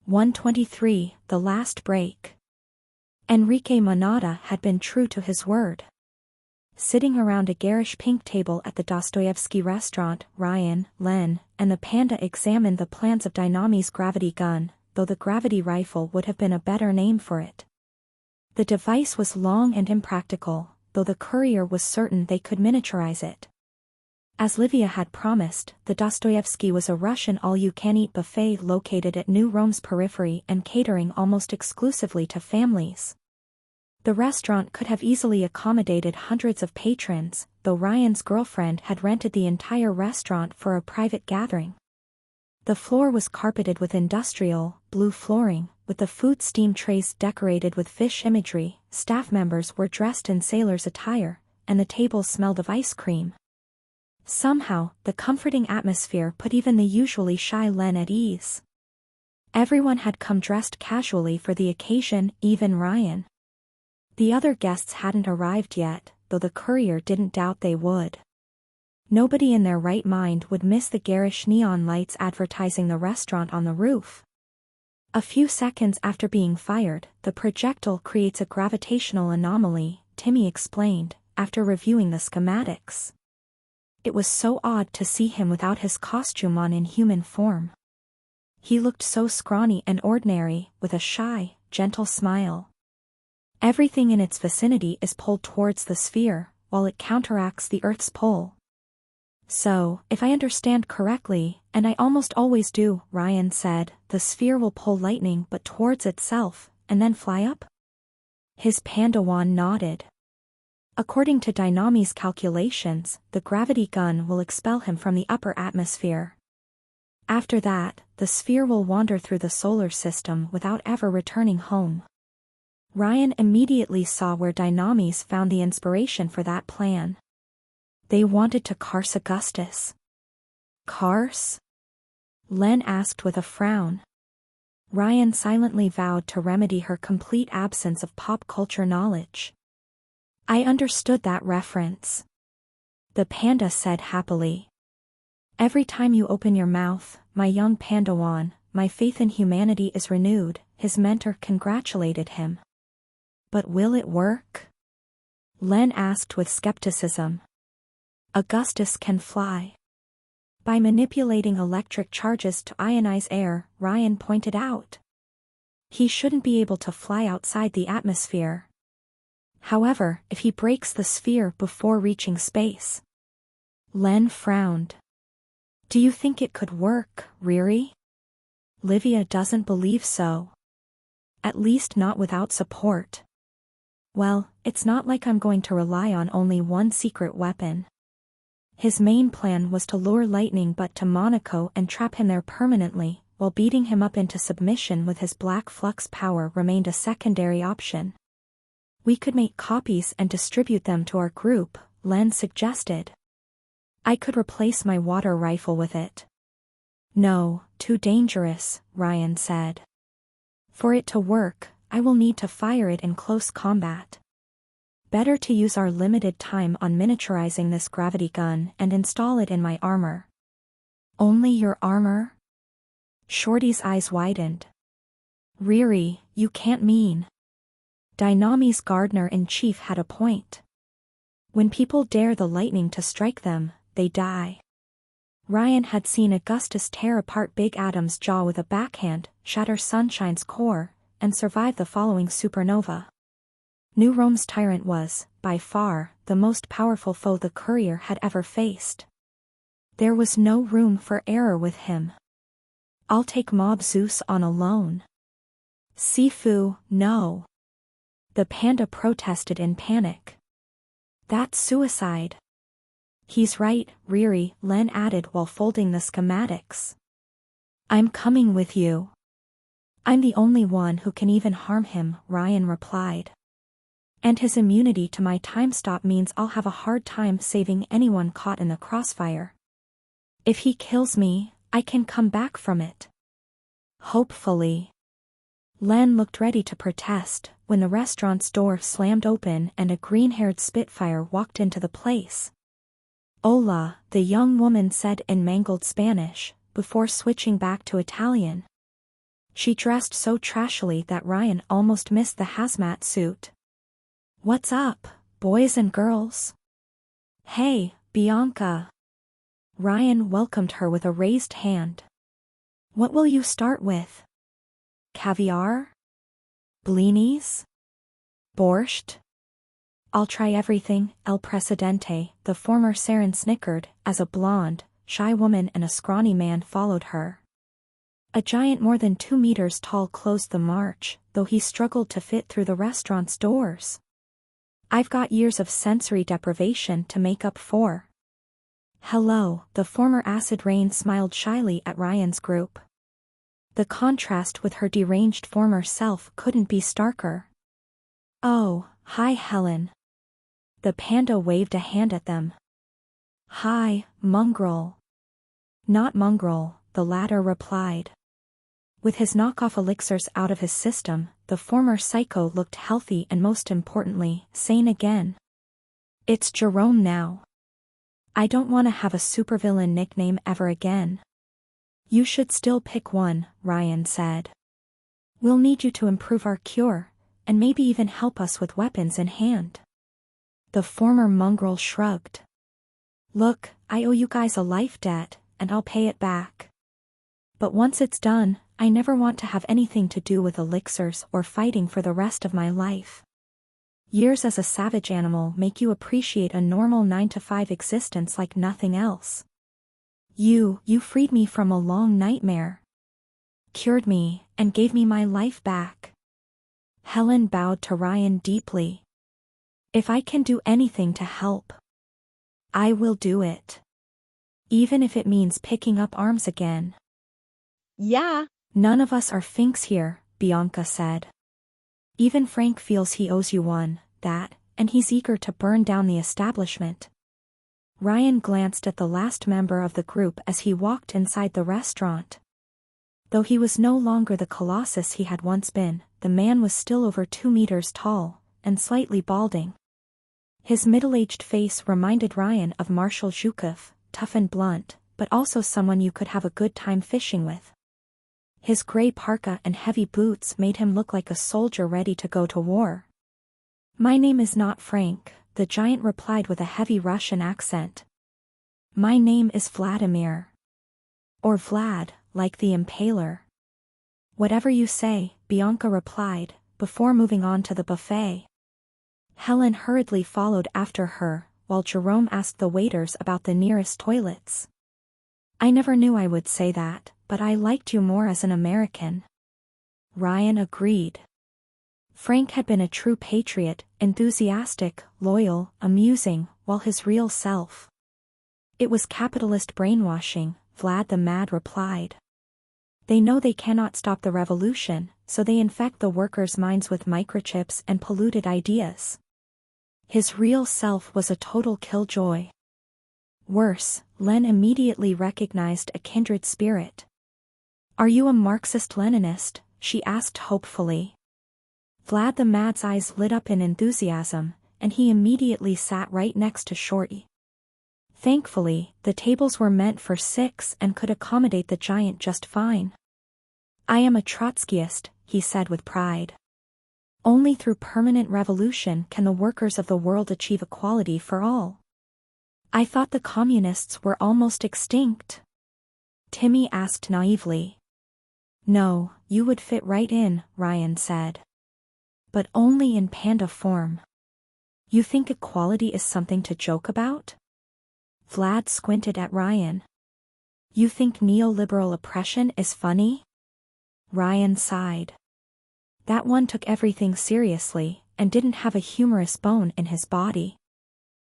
123, The Last Break. Enrique Monada had been true to his word. Sitting around a garish pink table at the Dostoevsky restaurant, Ryan, Len, and the panda examined the plans of Dynami's gravity gun, though the gravity rifle would have been a better name for it. The device was long and impractical, though the courier was certain they could miniaturize it. As Livia had promised, the Dostoevsky was a Russian all-you-can-eat buffet located at New Rome's periphery and catering almost exclusively to families. The restaurant could have easily accommodated hundreds of patrons, though Ryan's girlfriend had rented the entire restaurant for a private gathering. The floor was carpeted with industrial, blue flooring, with the food steam trays decorated with fish imagery, staff members were dressed in sailors' attire, and the tables smelled of ice cream. Somehow, the comforting atmosphere put even the usually shy Len at ease. Everyone had come dressed casually for the occasion, even Ryan. The other guests hadn't arrived yet, though the courier didn't doubt they would. Nobody in their right mind would miss the garish neon lights advertising the restaurant on the roof. A few seconds after being fired, the projectile creates a gravitational anomaly, Timmy explained, after reviewing the schematics. It was so odd to see him without his costume on in human form. He looked so scrawny and ordinary, with a shy, gentle smile. Everything in its vicinity is pulled towards the sphere, while it counteracts the Earth's pull. So, if I understand correctly, and I almost always do, Ryan said, the sphere will pull lightning but towards itself, and then fly up? His Pandawan nodded. According to Dynami's calculations, the gravity gun will expel him from the upper atmosphere. After that, the sphere will wander through the solar system without ever returning home. Ryan immediately saw where Dynamis found the inspiration for that plan. They wanted to curse Augustus. Curse? Len asked with a frown. Ryan silently vowed to remedy her complete absence of pop culture knowledge. I understood that reference. The panda said happily. Every time you open your mouth, my young Pandawan, my faith in humanity is renewed, his mentor congratulated him. But will it work? Len asked with skepticism. Augustus can fly. By manipulating electric charges to ionize air, Ryan pointed out. He shouldn't be able to fly outside the atmosphere. However, if he breaks the sphere before reaching space. Len frowned. Do you think it could work, Riri? Livia doesn't believe so. At least not without support. Well, it's not like I'm going to rely on only one secret weapon. His main plan was to lure Lightning Butt to Monaco and trap him there permanently, while beating him up into submission with his black flux power remained a secondary option. We could make copies and distribute them to our group, Len suggested. I could replace my water rifle with it. No, too dangerous, Ryan said. For it to work, I will need to fire it in close combat. Better to use our limited time on miniaturizing this gravity gun and install it in my armor. Only your armor? Shorty's eyes widened. Riri, you can't mean. Dynami's gardener-in-chief had a point. When people dare the lightning to strike them, they die. Ryan had seen Augustus tear apart Big Adam's jaw with a backhand, shatter Sunshine's core, and survive the following supernova. New Rome's tyrant was, by far, the most powerful foe the courier had ever faced. There was no room for error with him. I'll take Mob Zeus on alone. Sifu, no. The panda protested in panic. That's suicide. He's right, Riri, Len added while folding the schematics. I'm coming with you. I'm the only one who can even harm him, Ryan replied. And his immunity to my time stop means I'll have a hard time saving anyone caught in the crossfire. If he kills me, I can come back from it. Hopefully. Len looked ready to protest, when the restaurant's door slammed open and a green-haired Spitfire walked into the place. Hola, the young woman said in mangled Spanish, before switching back to Italian. She dressed so trashily that Ryan almost missed the hazmat suit. "What's up, boys and girls?" "Hey, Bianca." Ryan welcomed her with a raised hand. "What will you start with? Caviar? Blinis? Borscht?" "I'll try everything, El Presidente," the former Saren snickered, as a blonde, shy woman and a scrawny man followed her. A giant more than 2 meters tall closed the march, though he struggled to fit through the restaurant's doors. "I've got years of sensory deprivation to make up for." "Hello," the former acid rain smiled shyly at Ryan's group. The contrast with her deranged former self couldn't be starker. "Oh, hi Helen." The panda waved a hand at them. "Hi, mongrel." "Not mongrel," the latter replied. With his knockoff elixirs out of his system, the former psycho looked healthy and most importantly, sane again. "It's Jerome now. I don't want to have a supervillain nickname ever again." "You should still pick one," Ryan said. "We'll need you to improve our cure, and maybe even help us with weapons in hand." The former mongrel shrugged. "Look, I owe you guys a life debt, and I'll pay it back. But once it's done, I never want to have anything to do with elixirs or fighting for the rest of my life. Years as a savage animal make you appreciate a normal 9-to-5 existence like nothing else. You freed me from a long nightmare. Cured me, and gave me my life back." Helen bowed to Ryan deeply. "If I can do anything to help, I will do it. Even if it means picking up arms again." "Yeah." "None of us are finks here," Bianca said. "Even Frank feels he owes you one, and he's eager to burn down the establishment." Ryan glanced at the last member of the group as he walked inside the restaurant. Though he was no longer the colossus he had once been, the man was still over 2 meters tall, and slightly balding. His middle-aged face reminded Ryan of Marshal Zhukov, tough and blunt, but also someone you could have a good time fishing with. His gray parka and heavy boots made him look like a soldier ready to go to war. "My name is not Frank," the giant replied with a heavy Russian accent. "My name is Vladimir. Or Vlad, like the Impaler." "Whatever you say," Bianca replied, before moving on to the buffet. Helen hurriedly followed after her, while Jerome asked the waiters about the nearest toilets. "I never knew I would say that, but I liked you more as an American." Ryan agreed. Frank had been a true patriot, enthusiastic, loyal, amusing, while his real self. "It was capitalist brainwashing," Vlad the Mad replied. "They know they cannot stop the revolution, so they infect the workers' minds with microchips and polluted ideas." His real self was a total killjoy. Worse, Len immediately recognized a kindred spirit. "Are you a Marxist-Leninist?" she asked hopefully. Vlad the Mad's eyes lit up in enthusiasm, and he immediately sat right next to Shorty. Thankfully, the tables were meant for 6 and could accommodate the giant just fine. "I am a Trotskyist," he said with pride. "Only through permanent revolution can the workers of the world achieve equality for all." "I thought the communists were almost extinct?" Timmy asked naively. "No, you would fit right in," Ryan said. "But only in panda form. You think equality is something to joke about?" Vlad squinted at Ryan. "You think neoliberal oppression is funny?" Ryan sighed. That one took everything seriously, and didn't have a humorous bone in his body.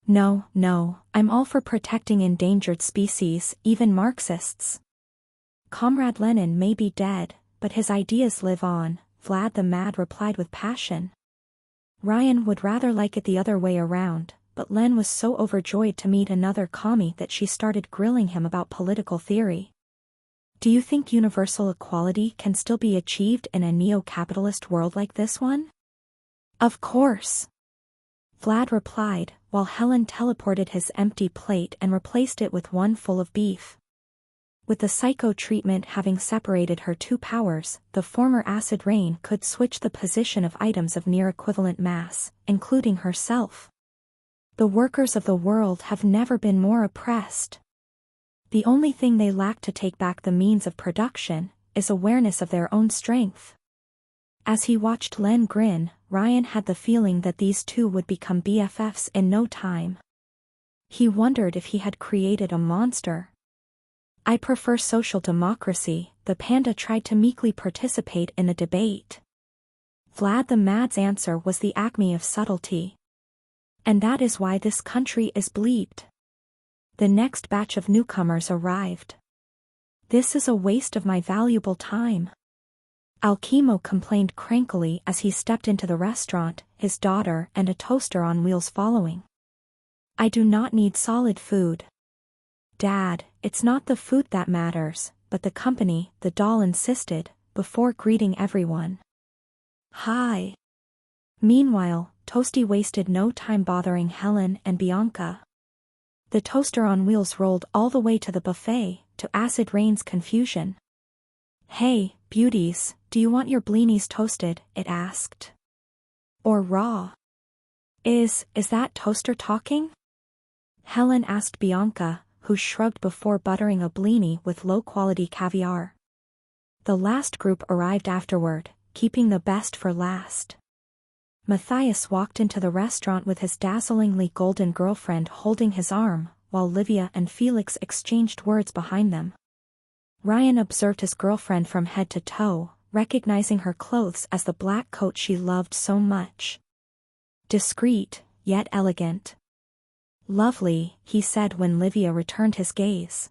No, I'm all for protecting endangered species, even Marxists." "Comrade Lenin may be dead, but his ideas live on," Vlad the Mad replied with passion. Ryan would rather like it the other way around, but Len was so overjoyed to meet another commie that she started grilling him about political theory. "Do you think universal equality can still be achieved in a neo-capitalist world like this one?" "Of course," Vlad replied, while Helen teleported his empty plate and replaced it with one full of beef. With the psycho treatment having separated her two powers, the former acid rain could switch the position of items of near equivalent mass, including herself. The workers of the world have never been more oppressed. The only thing they lack to take back the means of production is awareness of their own strength. As he watched Len grin, Ryan had the feeling that these two would become BFFs in no time. He wondered if he had created a monster. I prefer social democracy, the panda tried to meekly participate in the debate. Vlad the Mad's answer was the acme of subtlety. And that is why this country is bleeped. The next batch of newcomers arrived. This is a waste of my valuable time. Alkimo complained crankily as he stepped into the restaurant, his daughter and a toaster on wheels following. I do not need solid food. Dad, it's not the food that matters, but the company, the doll insisted, before greeting everyone. Hi. Meanwhile, Toasty wasted no time bothering Helen and Bianca. The toaster on wheels rolled all the way to the buffet, to Acid Rain's confusion. Hey, beauties, do you want your blinis toasted? It asked. Or raw? Is that toaster talking? Helen asked Bianca, who shrugged before buttering a blini with low-quality caviar. The last group arrived afterward, keeping the best for last. Matthias walked into the restaurant with his dazzlingly golden girlfriend holding his arm, while Livia and Felix exchanged words behind them. Ryan observed his girlfriend from head to toe, recognizing her clothes as the black coat she loved so much. Discreet, yet elegant. Lovely, he said when Livia returned his gaze.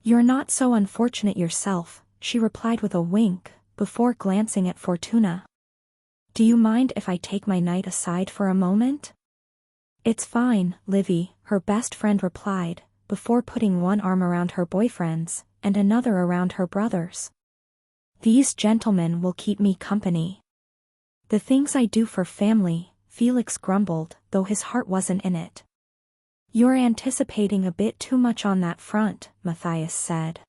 You're not so unfortunate yourself, she replied with a wink, before glancing at Fortuna. Do you mind if I take my night aside for a moment? It's fine, Livy, her best friend replied, before putting one arm around her boyfriend's, and another around her brother's. These gentlemen will keep me company. The things I do for family, Felix grumbled, though his heart wasn't in it. You're anticipating a bit too much on that front, Matthias said.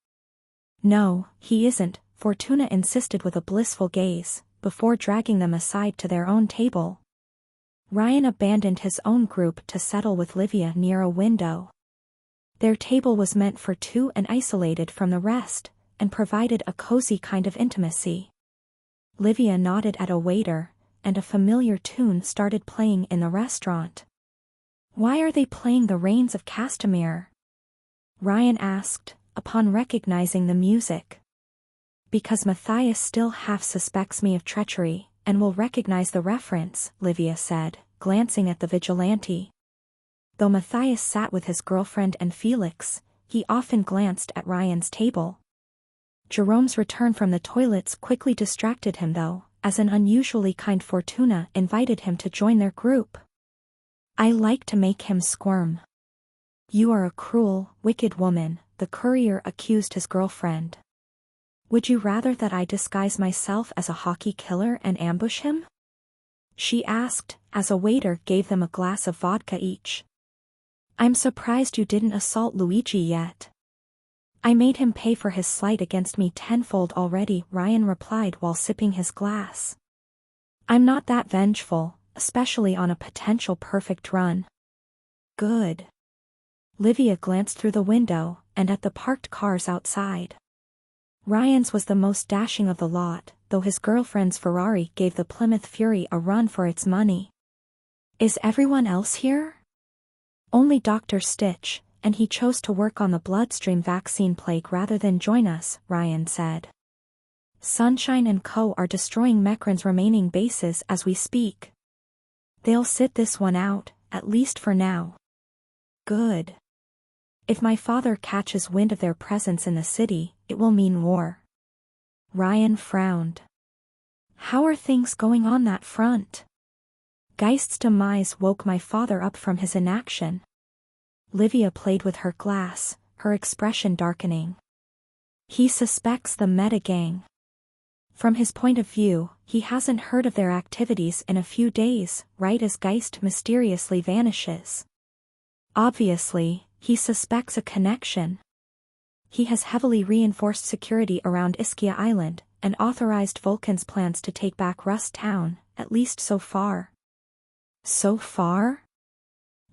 No, he isn't, Fortuna insisted with a blissful gaze, before dragging them aside to their own table. Ryan abandoned his own group to settle with Livia near a window. Their table was meant for two and isolated from the rest, and provided a cozy kind of intimacy. Livia nodded at a waiter, and a familiar tune started playing in the restaurant. Why are they playing the Rains of Castamere? Ryan asked, upon recognizing the music. Because Matthias still half suspects me of treachery, and will recognize the reference, Livia said, glancing at the vigilante. Though Matthias sat with his girlfriend and Felix, he often glanced at Ryan's table. Jerome's return from the toilets quickly distracted him though, as an unusually kind Fortuna invited him to join their group. I like to make him squirm. You are a cruel, wicked woman, the courier accused his girlfriend. Would you rather that I disguise myself as a hockey killer and ambush him? She asked, as a waiter gave them a glass of vodka each. I'm surprised you didn't assault Luigi yet. I made him pay for his slight against me tenfold already, Ryan replied while sipping his glass. I'm not that vengeful, especially on a potential perfect run. Good. Livia glanced through the window, and at the parked cars outside. Ryan's was the most dashing of the lot, though his girlfriend's Ferrari gave the Plymouth Fury a run for its money. Is everyone else here? Only Dr. Stitch, and he chose to work on the bloodstream vaccine plague rather than join us, Ryan said. Sunshine and Co. are destroying Mekran's remaining bases as we speak. They'll sit this one out, at least for now. Good. If my father catches wind of their presence in the city, it will mean war. Ryan frowned. How are things going on that front? Geist's demise woke my father up from his inaction. Livia played with her glass, her expression darkening. He suspects the Meta Gang. From his point of view, he hasn't heard of their activities in a few days, right as Geist mysteriously vanishes. Obviously, he suspects a connection. he has heavily reinforced security around Ischia Island, and authorized Vulcan's plans to take back Rust Town, at least so far. So far?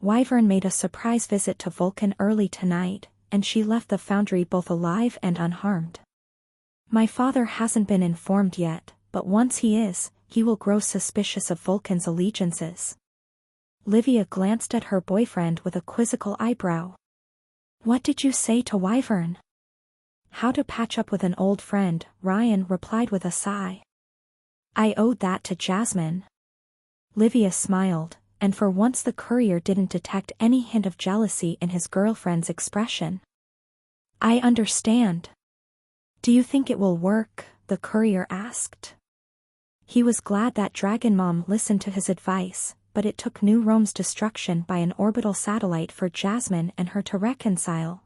Wyvern made a surprise visit to Vulcan early tonight, and she left the foundry both alive and unharmed. My father hasn't been informed yet, but once he is, he will grow suspicious of Vulcan's allegiances. Livia glanced at her boyfriend with a quizzical eyebrow. What did you say to Wyvern? How to patch up with an old friend, Ryan replied with a sigh. I owed that to Jasmine. Livia smiled, and for once the courier didn't detect any hint of jealousy in his girlfriend's expression. I understand. Do you think it will work? The courier asked. He was glad that Dragon Mom listened to his advice, but it took New Rome's destruction by an orbital satellite for Jasmine and her to reconcile.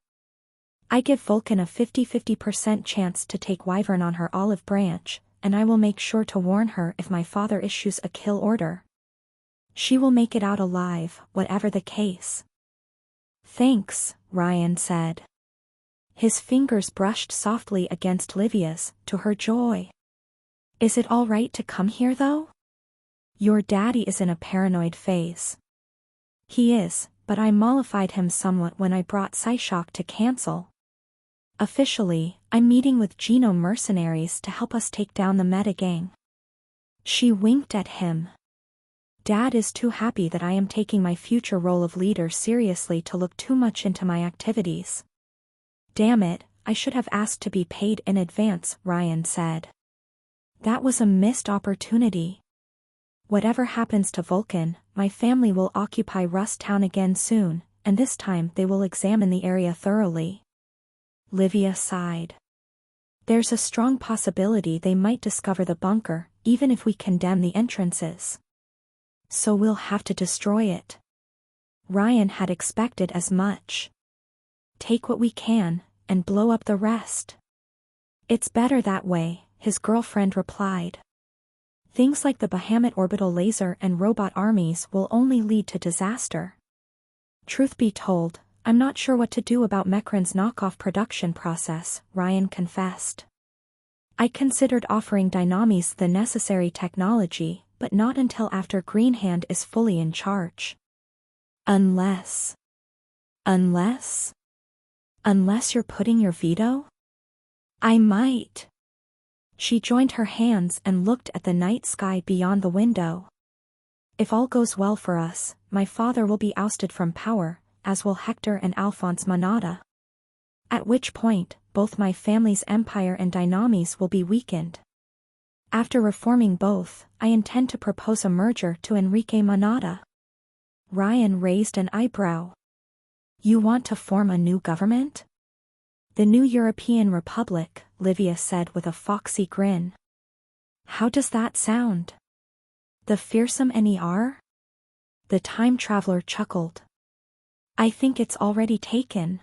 I give Vulcan a 50-50% chance to take Wyvern on her olive branch, and I will make sure to warn her if my father issues a kill order. She will make it out alive, whatever the case. Thanks, Ryan said. His fingers brushed softly against Livia's, to her joy. Is it all right to come here though? Your daddy is in a paranoid phase. He is, but I mollified him somewhat when I brought Psyshock to cancel. Officially, I'm meeting with Genome mercenaries to help us take down the Meta Gang. She winked at him. Dad is too happy that I am taking my future role of leader seriously to look too much into my activities. Damn it, I should have asked to be paid in advance, Ryan said. That was a missed opportunity. Whatever happens to Vulcan, my family will occupy Rust Town again soon, and this time they will examine the area thoroughly. Livia sighed. There's a strong possibility they might discover the bunker, even if we condemn the entrances. So we'll have to destroy it. Ryan had expected as much. Take what we can, and blow up the rest. It's better that way, his girlfriend replied. Things like the Bahamut orbital laser and robot armies will only lead to disaster. Truth be told, I'm not sure what to do about Mecran's knockoff production process, Ryan confessed. I considered offering Dynamis the necessary technology, but not until after Greenhand is fully in charge. Unless you're putting your veto? I might. She joined her hands and looked at the night sky beyond the window. If all goes well for us, my father will be ousted from power, as will Hector and Alphonse Monada. At which point, both my family's empire and Dynamis will be weakened. After reforming both, I intend to propose a merger to Enrique Monada. Ryan raised an eyebrow. You want to form a new government? The new European Republic, Livia said with a foxy grin. How does that sound? The fearsome NER? The time traveler chuckled. I think it's already taken.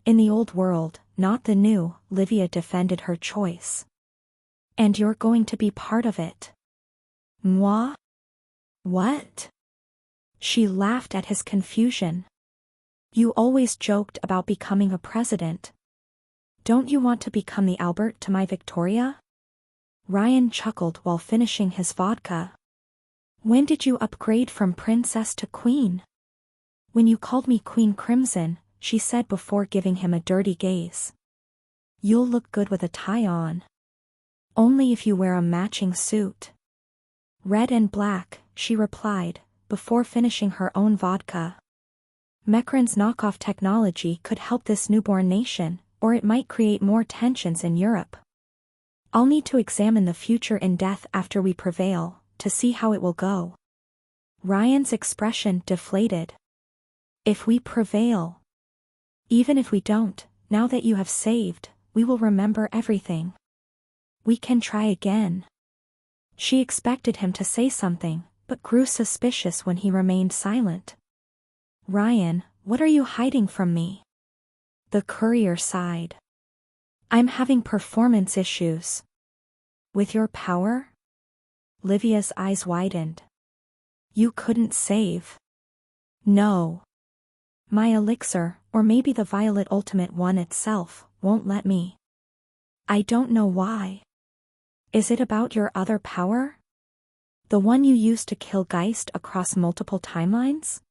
In the old world, not the new, Livia defended her choice. And you're going to be part of it. Moi? What? She laughed at his confusion. You always joked about becoming a president. Don't you want to become the Albert to my Victoria? Ryan chuckled while finishing his vodka. When did you upgrade from princess to queen? When you called me Queen Crimson, she said before giving him a dirty gaze. You'll look good with a tie on. Only if you wear a matching suit. Red and black, she replied, before finishing her own vodka. Mecran's knockoff technology could help this newborn nation, or it might create more tensions in Europe. I'll need to examine the future in death after we prevail, to see how it will go. Ryan's expression deflated. If we prevail. Even if we don't, now that you have saved, we will remember everything. We can try again. She expected him to say something, but grew suspicious when he remained silent. Ryan, what are you hiding from me? The courier sighed. I'm having performance issues. With your power? Livia's eyes widened. You couldn't save. No. My elixir, or maybe the Violet Ultimate One itself, won't let me. I don't know why. Is it about your other power? The one you used to kill Geist across multiple timelines?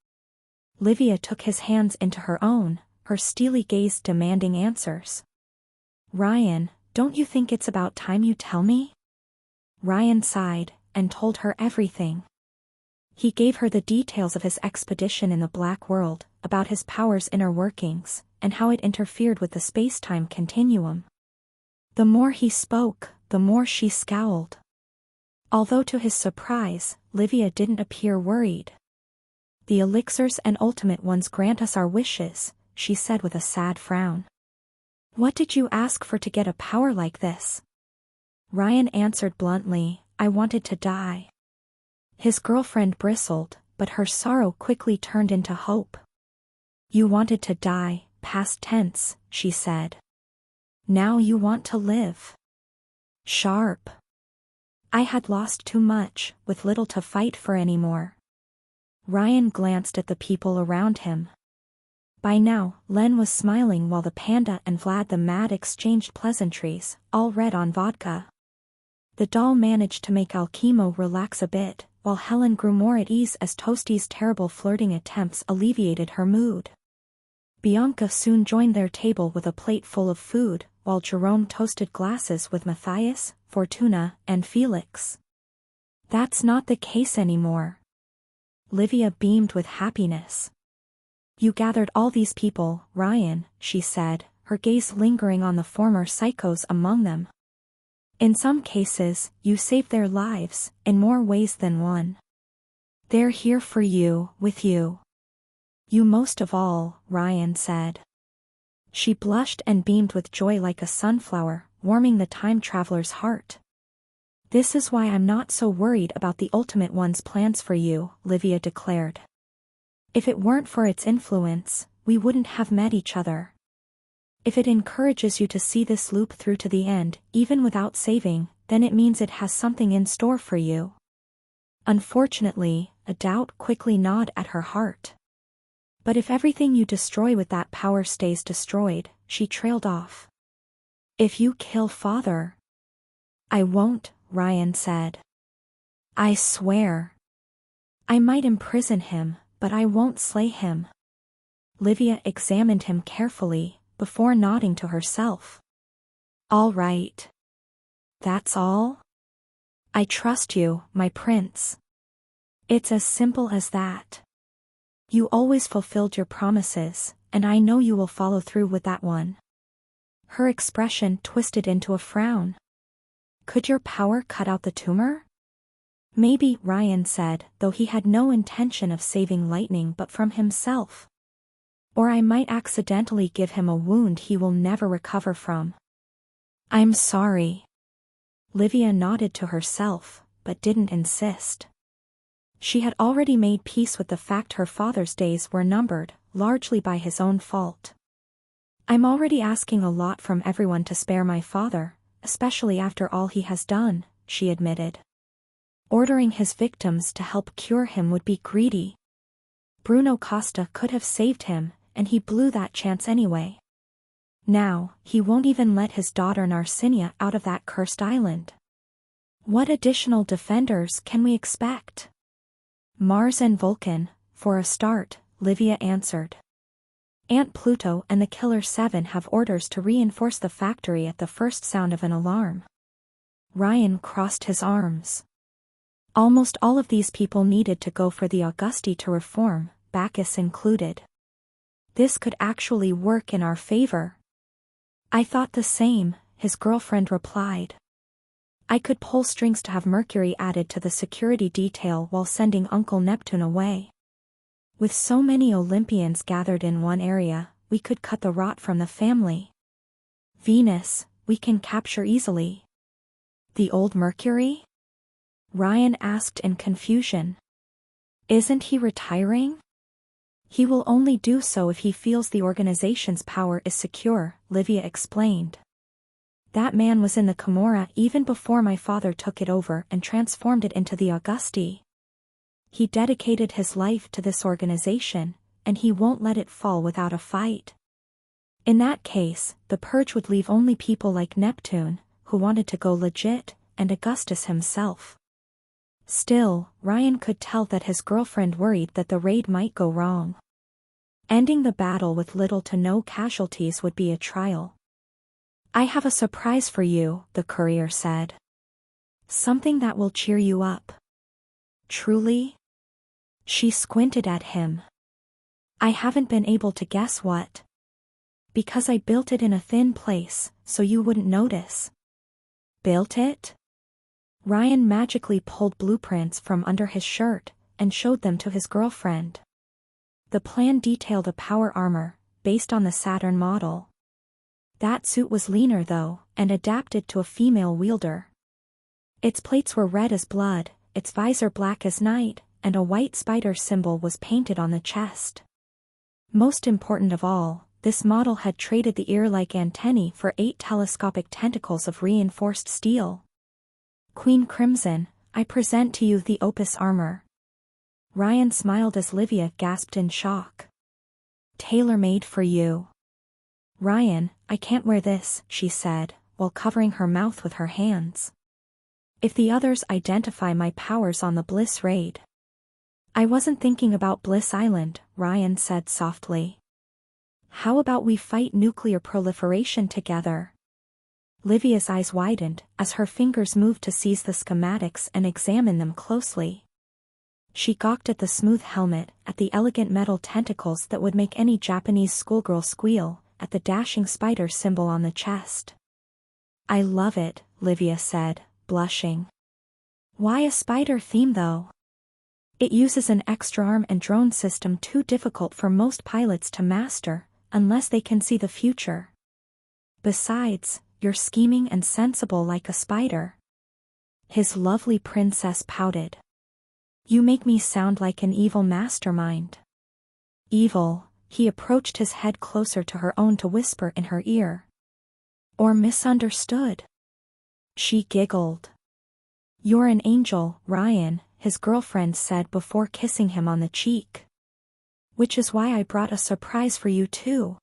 Livia took his hands into her own, her steely gaze demanding answers. Ryan, don't you think it's about time you tell me? Ryan sighed, and told her everything. He gave her the details of his expedition in the Black World, about his power's inner workings, and how it interfered with the space-time continuum. The more he spoke, the more she scowled. Although to his surprise, Livia didn't appear worried. The elixirs and ultimate ones grant us our wishes, she said with a sad frown. What did you ask for to get a power like this? Ryan answered bluntly, I wanted to die. His girlfriend bristled, but her sorrow quickly turned into hope. You wanted to die, past tense, she said. Now you want to live. Sharp. I had lost too much, with little to fight for anymore. Ryan glanced at the people around him. By now, Len was smiling while the panda and Vlad the Mad exchanged pleasantries, all red on vodka. The doll managed to make Alchemo relax a bit, while Helen grew more at ease as Toasty's terrible flirting attempts alleviated her mood. Bianca soon joined their table with a plate full of food, while Jerome toasted glasses with Matthias, Fortuna, and Felix. That's not the case anymore. Livia beamed with happiness. You gathered all these people, Ryan, she said, her gaze lingering on the former psychos among them. In some cases, you saved their lives, in more ways than one. They're here for you, with you. You most of all, Ryan said. She blushed and beamed with joy like a sunflower, warming the time traveler's heart. This is why I'm not so worried about the Ultimate One's plans for you, Livia declared. If it weren't for its influence, we wouldn't have met each other. If it encourages you to see this loop through to the end, even without saving, then it means it has something in store for you. Unfortunately, a doubt quickly gnawed at her heart. But if everything you destroy with that power stays destroyed, she trailed off. If you kill Father. I won't, Ryan said. I swear. I might imprison him, but I won't slay him. Livia examined him carefully, before nodding to herself. All right. That's all? I trust you, my prince. It's as simple as that. You always fulfilled your promises, and I know you will follow through with that one. Her expression twisted into a frown. Could your power cut out the tumor? Maybe, Ryan said, though he had no intention of saving Lightning but from himself. Or I might accidentally give him a wound he will never recover from. I'm sorry. Livia nodded to herself, but didn't insist. She had already made peace with the fact her father's days were numbered, largely by his own fault. I'm already asking a lot from everyone to spare my father, especially after all he has done, she admitted. Ordering his victims to help cure him would be greedy. Bruno Costa could have saved him, and he blew that chance anyway. Now, he won't even let his daughter Narcinia out of that cursed island. What additional defenders can we expect? Mars and Vulcan, for a start, Livia answered. Aunt Pluto and the Killer Seven have orders to reinforce the factory at the first sound of an alarm. Ryan crossed his arms. Almost all of these people needed to go for the Augusti to reform, Bacchus included. This could actually work in our favor. I thought the same, his girlfriend replied. I could pull strings to have Mercury added to the security detail while sending Uncle Neptune away. With so many Olympians gathered in one area, we could cut the rot from the family. Venus, we can capture easily. The old Mercury? Ryan asked in confusion. Isn't he retiring? He will only do so if he feels the organization's power is secure, Livia explained. That man was in the Camorra even before my father took it over and transformed it into the Augusti. He dedicated his life to this organization, and he won't let it fall without a fight. In that case, the purge would leave only people like Neptune, who wanted to go legit, and Augustus himself. Still, Ryan could tell that his girlfriend worried that the raid might go wrong. Ending the battle with little to no casualties would be a trial. "I have a surprise for you," the courier said. "Something that will cheer you up." "Truly?" She squinted at him. "I haven't been able to guess what." "Because I built it in a thin place, so you wouldn't notice." "Built it?" Ryan magically pulled blueprints from under his shirt, and showed them to his girlfriend. The plan detailed a power armor, based on the Saturn model. That suit was leaner though, and adapted to a female wielder. Its plates were red as blood, its visor black as night, and a white spider symbol was painted on the chest. Most important of all, this model had traded the ear-like antennae for 8 telescopic tentacles of reinforced steel. "Queen Crimson, I present to you the Opus armor." Ryan smiled as Livia gasped in shock. "Tailor-made for you." "Ryan, I can't wear this," she said, while covering her mouth with her hands. "If the others identify my powers on the Bliss raid." "I wasn't thinking about Bliss Island," Ryan said softly. "How about we fight nuclear proliferation together?" Livia's eyes widened as her fingers moved to seize the schematics and examine them closely. She gawked at the smooth helmet, at the elegant metal tentacles that would make any Japanese schoolgirl squeal, at the dashing spider symbol on the chest. "I love it," Livia said, blushing. "Why a spider theme though?" "It uses an extra arm and drone system too difficult for most pilots to master, unless they can see the future. Besides, you're scheming and sensible like a spider." His lovely princess pouted. "You make me sound like an evil mastermind." "Evil," he approached his head closer to her own to whisper in her ear. "Or misunderstood." She giggled. "You're an angel, Ryan," his girlfriend said before kissing him on the cheek. "Which is why I brought a surprise for you too."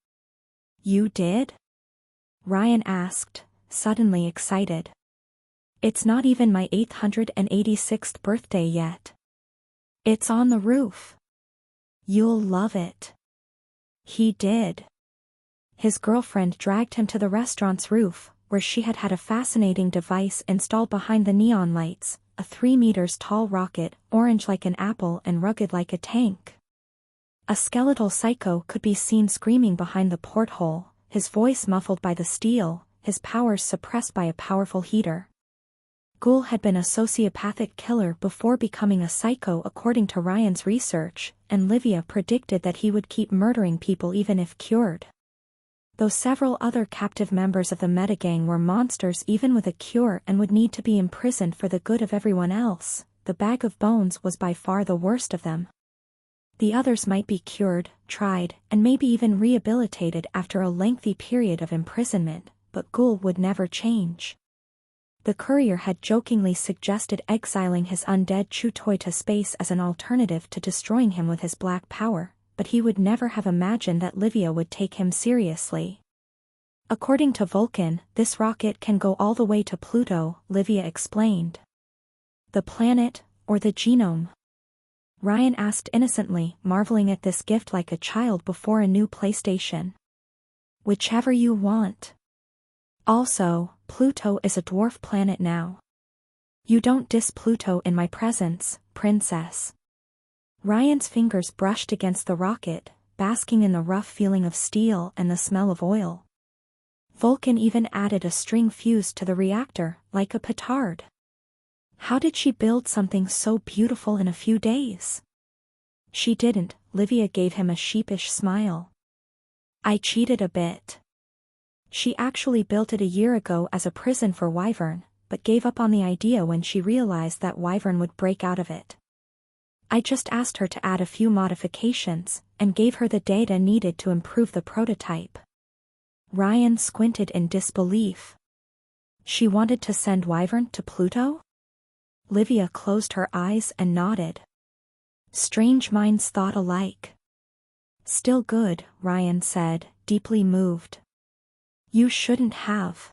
"You did?" Ryan asked, suddenly excited. "It's not even my 886th birthday yet. It's on the roof. You'll love it." He did. His girlfriend dragged him to the restaurant's roof, where she had had a fascinating device installed behind the neon lights, a 3 meters tall rocket, orange like an apple and rugged like a tank. A skeletal psycho could be seen screaming behind the porthole, his voice muffled by the steel, his powers suppressed by a powerful heater. Ghoul had been a sociopathic killer before becoming a psycho according to Ryan's research, and Livia predicted that he would keep murdering people even if cured. Though several other captive members of the metagang were monsters even with a cure and would need to be imprisoned for the good of everyone else, the Bag of Bones was by far the worst of them. The others might be cured, tried, and maybe even rehabilitated after a lengthy period of imprisonment, but Ghoul would never change. The courier had jokingly suggested exiling his undead Chutoi to space as an alternative to destroying him with his black power, but he would never have imagined that Livia would take him seriously. "According to Vulcan, this rocket can go all the way to Pluto," Livia explained. "The planet, or the genome?" Ryan asked innocently, marveling at this gift like a child before a new PlayStation. "Whichever you want. Also, Pluto is a dwarf planet now. You don't diss Pluto in my presence, princess." Ryan's fingers brushed against the rocket, basking in the rough feeling of steel and the smell of oil. Vulcan even added a string fuse to the reactor, like a petard. How did she build something so beautiful in a few days? She didn't, Livia gave him a sheepish smile. "I cheated a bit. She actually built it a year ago as a prison for Wyvern, but gave up on the idea when she realized that Wyvern would break out of it. I just asked her to add a few modifications, and gave her the data needed to improve the prototype." Ryan squinted in disbelief. She wanted to send Wyvern to Pluto? Livia closed her eyes and nodded. Strange minds thought alike. "Still good," Ryan said, deeply moved. You shouldn't have.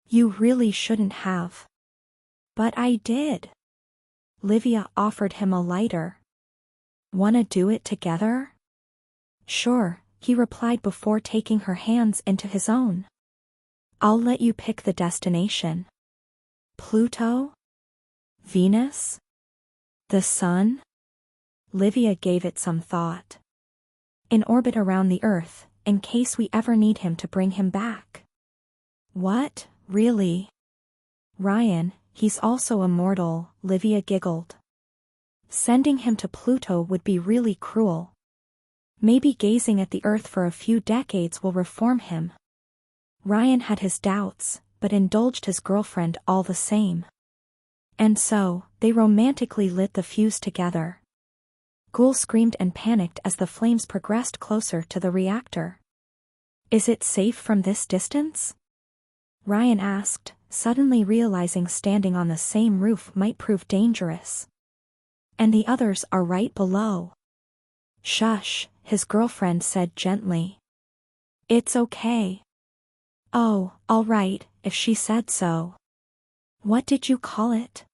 You really shouldn't have. But I did. Livia offered him a lighter. Wanna do it together? Sure, he replied before taking her hands into his own. I'll let you pick the destination. Pluto? Venus? The Sun? Livia gave it some thought. In orbit around the Earth, in case we ever need him to bring him back. What, really? Ryan, he's also immortal, Livia giggled. Sending him to Pluto would be really cruel. Maybe gazing at the Earth for a few decades will reform him. Ryan had his doubts, but indulged his girlfriend all the same. And so, they romantically lit the fuse together. Ghoul screamed and panicked as the flames progressed closer to the reactor. Is it safe from this distance? Ryan asked, suddenly realizing standing on the same roof might prove dangerous. And the others are right below. Shush, his girlfriend said gently. It's okay. Oh, all right, if she said so. What did you call it?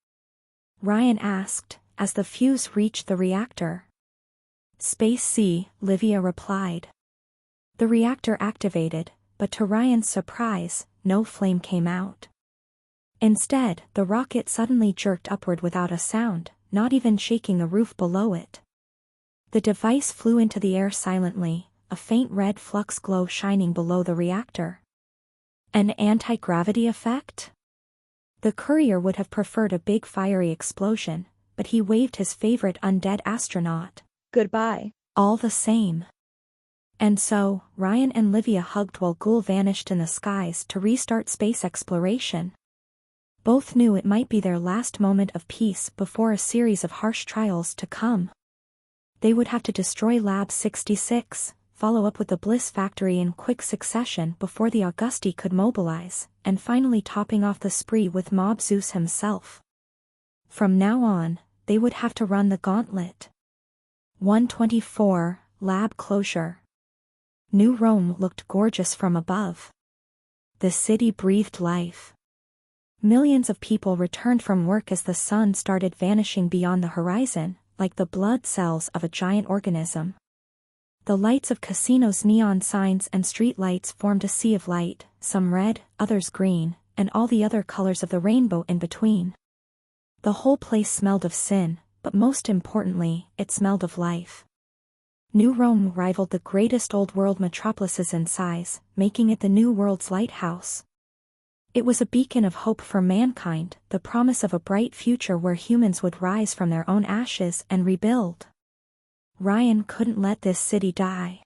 Ryan asked, as the fuse reached the reactor. Space C, Livia replied. The reactor activated, but to Ryan's surprise, no flame came out. Instead, the rocket suddenly jerked upward without a sound, not even shaking the roof below it. The device flew into the air silently, a faint red flux glow shining below the reactor. An anti-gravity effect? The courier would have preferred a big fiery explosion, but he waved his favorite undead astronaut. Goodbye. All the same. And so, Ryan and Livia hugged while Ghoul vanished in the skies to restart space exploration. Both knew it might be their last moment of peace before a series of harsh trials to come. They would have to destroy Lab 66, follow up with the Bliss Factory in quick succession before the Augusti could mobilize, and finally topping off the spree with Mob Zeus himself. From now on, they would have to run the gauntlet. 124, Lab Closure. New Rome looked gorgeous from above. The city breathed life. Millions of people returned from work as the sun started vanishing beyond the horizon, like the blood cells of a giant organism. The lights of casinos' neon signs and street lights formed a sea of light, some red, others green, and all the other colors of the rainbow in between. The whole place smelled of sin, but most importantly, it smelled of life. New Rome rivaled the greatest old world metropolises in size, making it the new world's lighthouse. It was a beacon of hope for mankind, the promise of a bright future where humans would rise from their own ashes and rebuild. Ryan couldn't let this city die.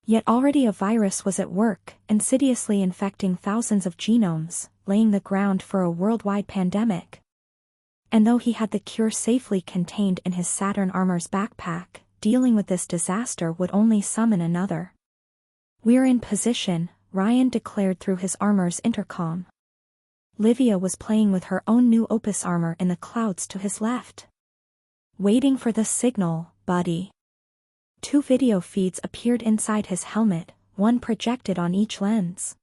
Yet already a virus was at work, insidiously infecting thousands of genomes, laying the ground for a worldwide pandemic. And though he had the cure safely contained in his Saturn armor's backpack, dealing with this disaster would only summon another. We're in position, Ryan declared through his armor's intercom. Livia was playing with her own new Opus armor in the clouds to his left. Waiting for the signal, buddy. 2 video feeds appeared inside his helmet, one projected on each lens.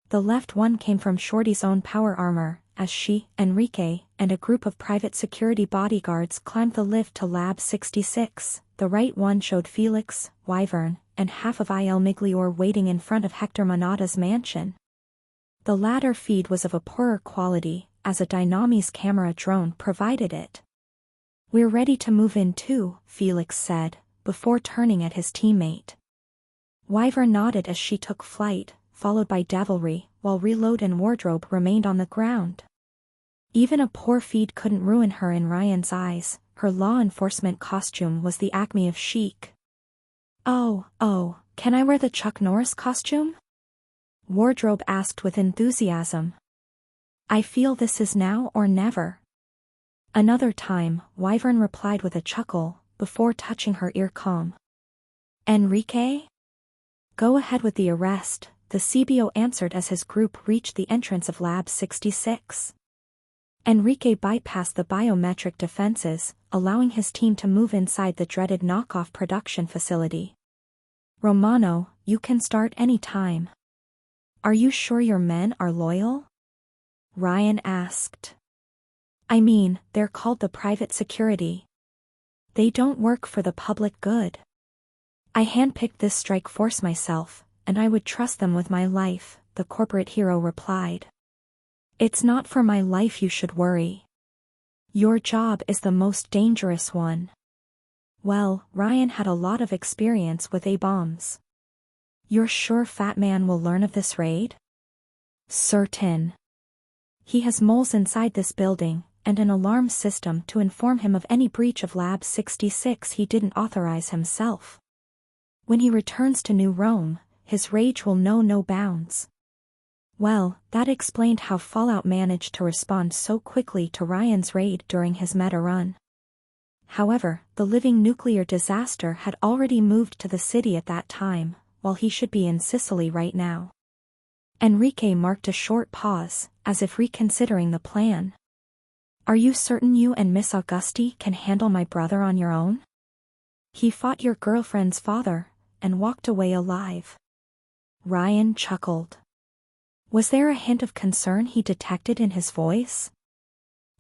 The left one came from Shorty's own power armor, as she, Enrique, and a group of private security bodyguards climbed the lift to Lab 66. The right one showed Felix, Wyvern, and half of Il Miglior waiting in front of Hector Manada's mansion. The latter feed was of a poorer quality, as a Dynamis camera drone provided it. We're ready to move in too, Felix said, before turning at his teammate. Wyvern nodded as she took flight, followed by Devilry, while Reload and Wardrobe remained on the ground. Even a poor feed couldn't ruin her in Ryan's eyes. Her law enforcement costume was the acme of chic. Oh, can I wear the Chuck Norris costume? Wardrobe asked with enthusiasm. I feel this is now or never. Another time, Wyvern replied with a chuckle, before touching her ear calm. Enrique? Go ahead with the arrest, the CBO answered as his group reached the entrance of Lab 66. Enrique bypassed the biometric defenses, allowing his team to move inside the dreaded knockoff production facility. Romano, you can start any time. Are you sure your men are loyal? Ryan asked. I mean, they're called the private security. They don't work for the public good. I handpicked this strike force myself, and I would trust them with my life, the corporate hero replied. It's not for my life you should worry. Your job is the most dangerous one. Well, Ryan had a lot of experience with A-bombs. You're sure Fat Man will learn of this raid? Certain. He has moles inside this building, and an alarm system to inform him of any breach of Lab 66 he didn't authorize himself. When he returns to New Rome, his rage will know no bounds. Well, that explained how Fallout managed to respond so quickly to Ryan's raid during his meta run. However, the living nuclear disaster had already moved to the city at that time, while he should be in Sicily right now. Enrique marked a short pause, as if reconsidering the plan. Are you certain you and Miss Augusti can handle my brother on your own? He fought your girlfriend's father, and walked away alive. Ryan chuckled. Was there a hint of concern he detected in his voice?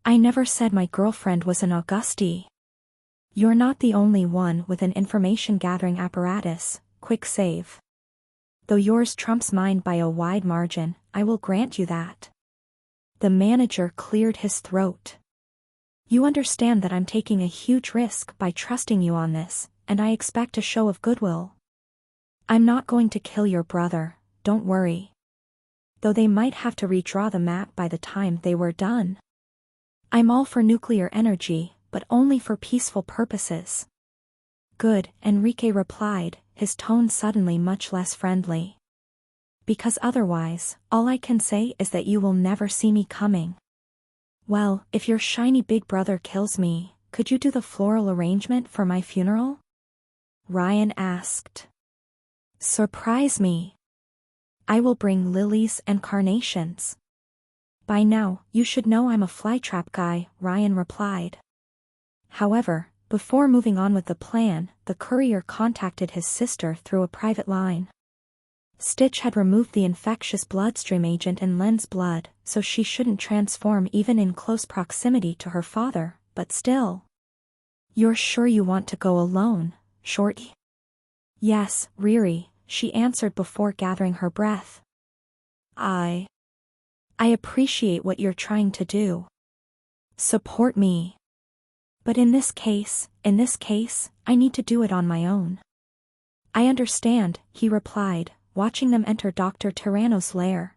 I never said my girlfriend was an Augusti. You're not the only one with an information-gathering apparatus, quick save. Though yours trumps mine by a wide margin, I will grant you that. The manager cleared his throat. You understand that I'm taking a huge risk by trusting you on this, and I expect a show of goodwill. I'm not going to kill your brother, don't worry. Though they might have to redraw the map by the time they were done. I'm all for nuclear energy, but only for peaceful purposes. Good, Enrique replied, his tone suddenly much less friendly. Because otherwise, all I can say is that you will never see me coming. Well, if your shiny big brother kills me, could you do the floral arrangement for my funeral? Ryan asked. Surprise me. I will bring lilies and carnations. By now, you should know I'm a flytrap guy, Ryan replied. However, before moving on with the plan, the courier contacted his sister through a private line. Stitch had removed the infectious bloodstream agent in Len's blood, so she shouldn't transform even in close proximity to her father, but still. You're sure you want to go alone, Shorty? Yes, Riri, she answered before gathering her breath. I appreciate what you're trying to do. Support me. But in this case, I need to do it on my own. I understand, he replied, watching them enter Dr. Tyranno's lair.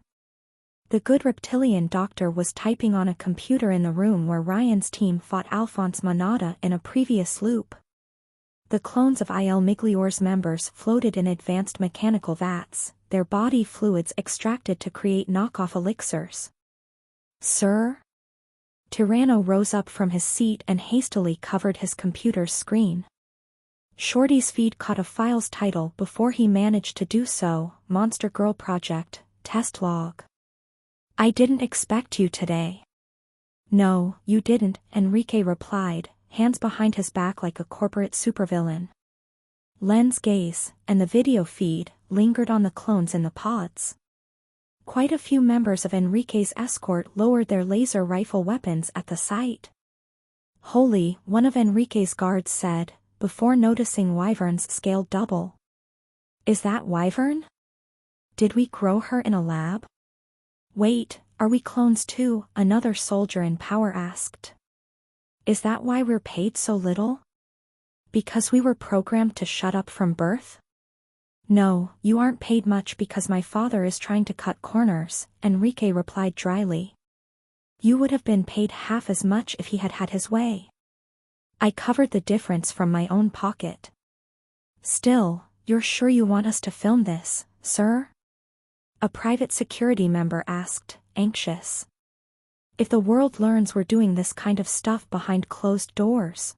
The good reptilian doctor was typing on a computer in the room where Ryan's team fought Alphonse Monada in a previous loop. The clones of Il Miglior's members floated in advanced mechanical vats, their body fluids extracted to create knockoff elixirs. Sir? Tyranno rose up from his seat and hastily covered his computer's screen. Shorty's feed caught a file's title before he managed to do so, Monster Girl Project, Test Log. I didn't expect you today. No, you didn't, Enrique replied, hands behind his back like a corporate supervillain. Len's gaze, and the video feed, lingered on the clones in the pods. Quite a few members of Enrique's escort lowered their laser rifle weapons at the sight. Holy, one of Enrique's guards said, before noticing Wyvern's scaled double. Is that Wyvern? Did we grow her in a lab? Wait, are we clones too? Another soldier in power asked. Is that why we're paid so little? Because we were programmed to shut up from birth? No, you aren't paid much because my father is trying to cut corners, Enrique replied dryly. You would have been paid half as much if he had had his way. I covered the difference from my own pocket. Still, you're sure you want us to film this, sir? A private security member asked, anxious. If the world learns we're doing this kind of stuff behind closed doors.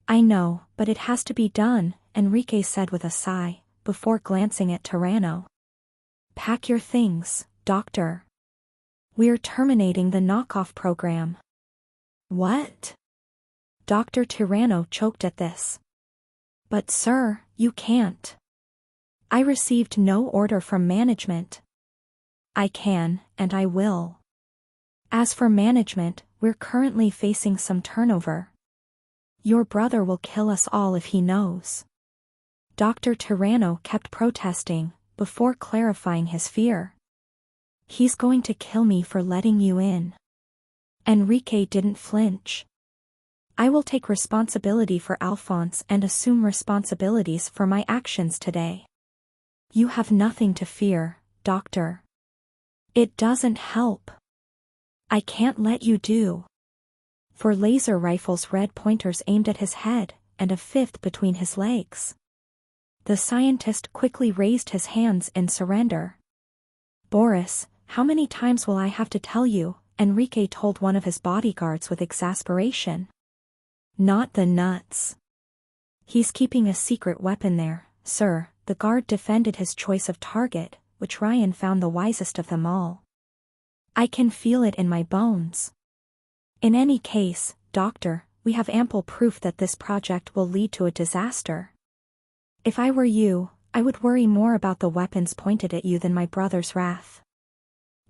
I know, but it has to be done, Enrique said with a sigh, before glancing at Tyranno. Pack your things, doctor. We're terminating the knockoff program. What? Dr. Tyranno choked at this. But sir, you can't. I received no order from management. I can, and I will. As for management, we're currently facing some turnover. Your brother will kill us all if he knows. Dr. Tyranno kept protesting, before clarifying his fear. He's going to kill me for letting you in. Enrique didn't flinch. I will take responsibility for Alphonse and assume responsibilities for my actions today. You have nothing to fear, Doctor. It doesn't help. I can't let you do. For laser rifles, red pointers aimed at his head, and a fifth between his legs. The scientist quickly raised his hands in surrender. Boris, how many times will I have to tell you? Enrique told one of his bodyguards with exasperation. Not the nuts. He's keeping a secret weapon there, sir. The guard defended his choice of target, which Ryan found the wisest of them all. I can feel it in my bones. In any case, Doctor, we have ample proof that this project will lead to a disaster. If I were you, I would worry more about the weapons pointed at you than my brother's wrath.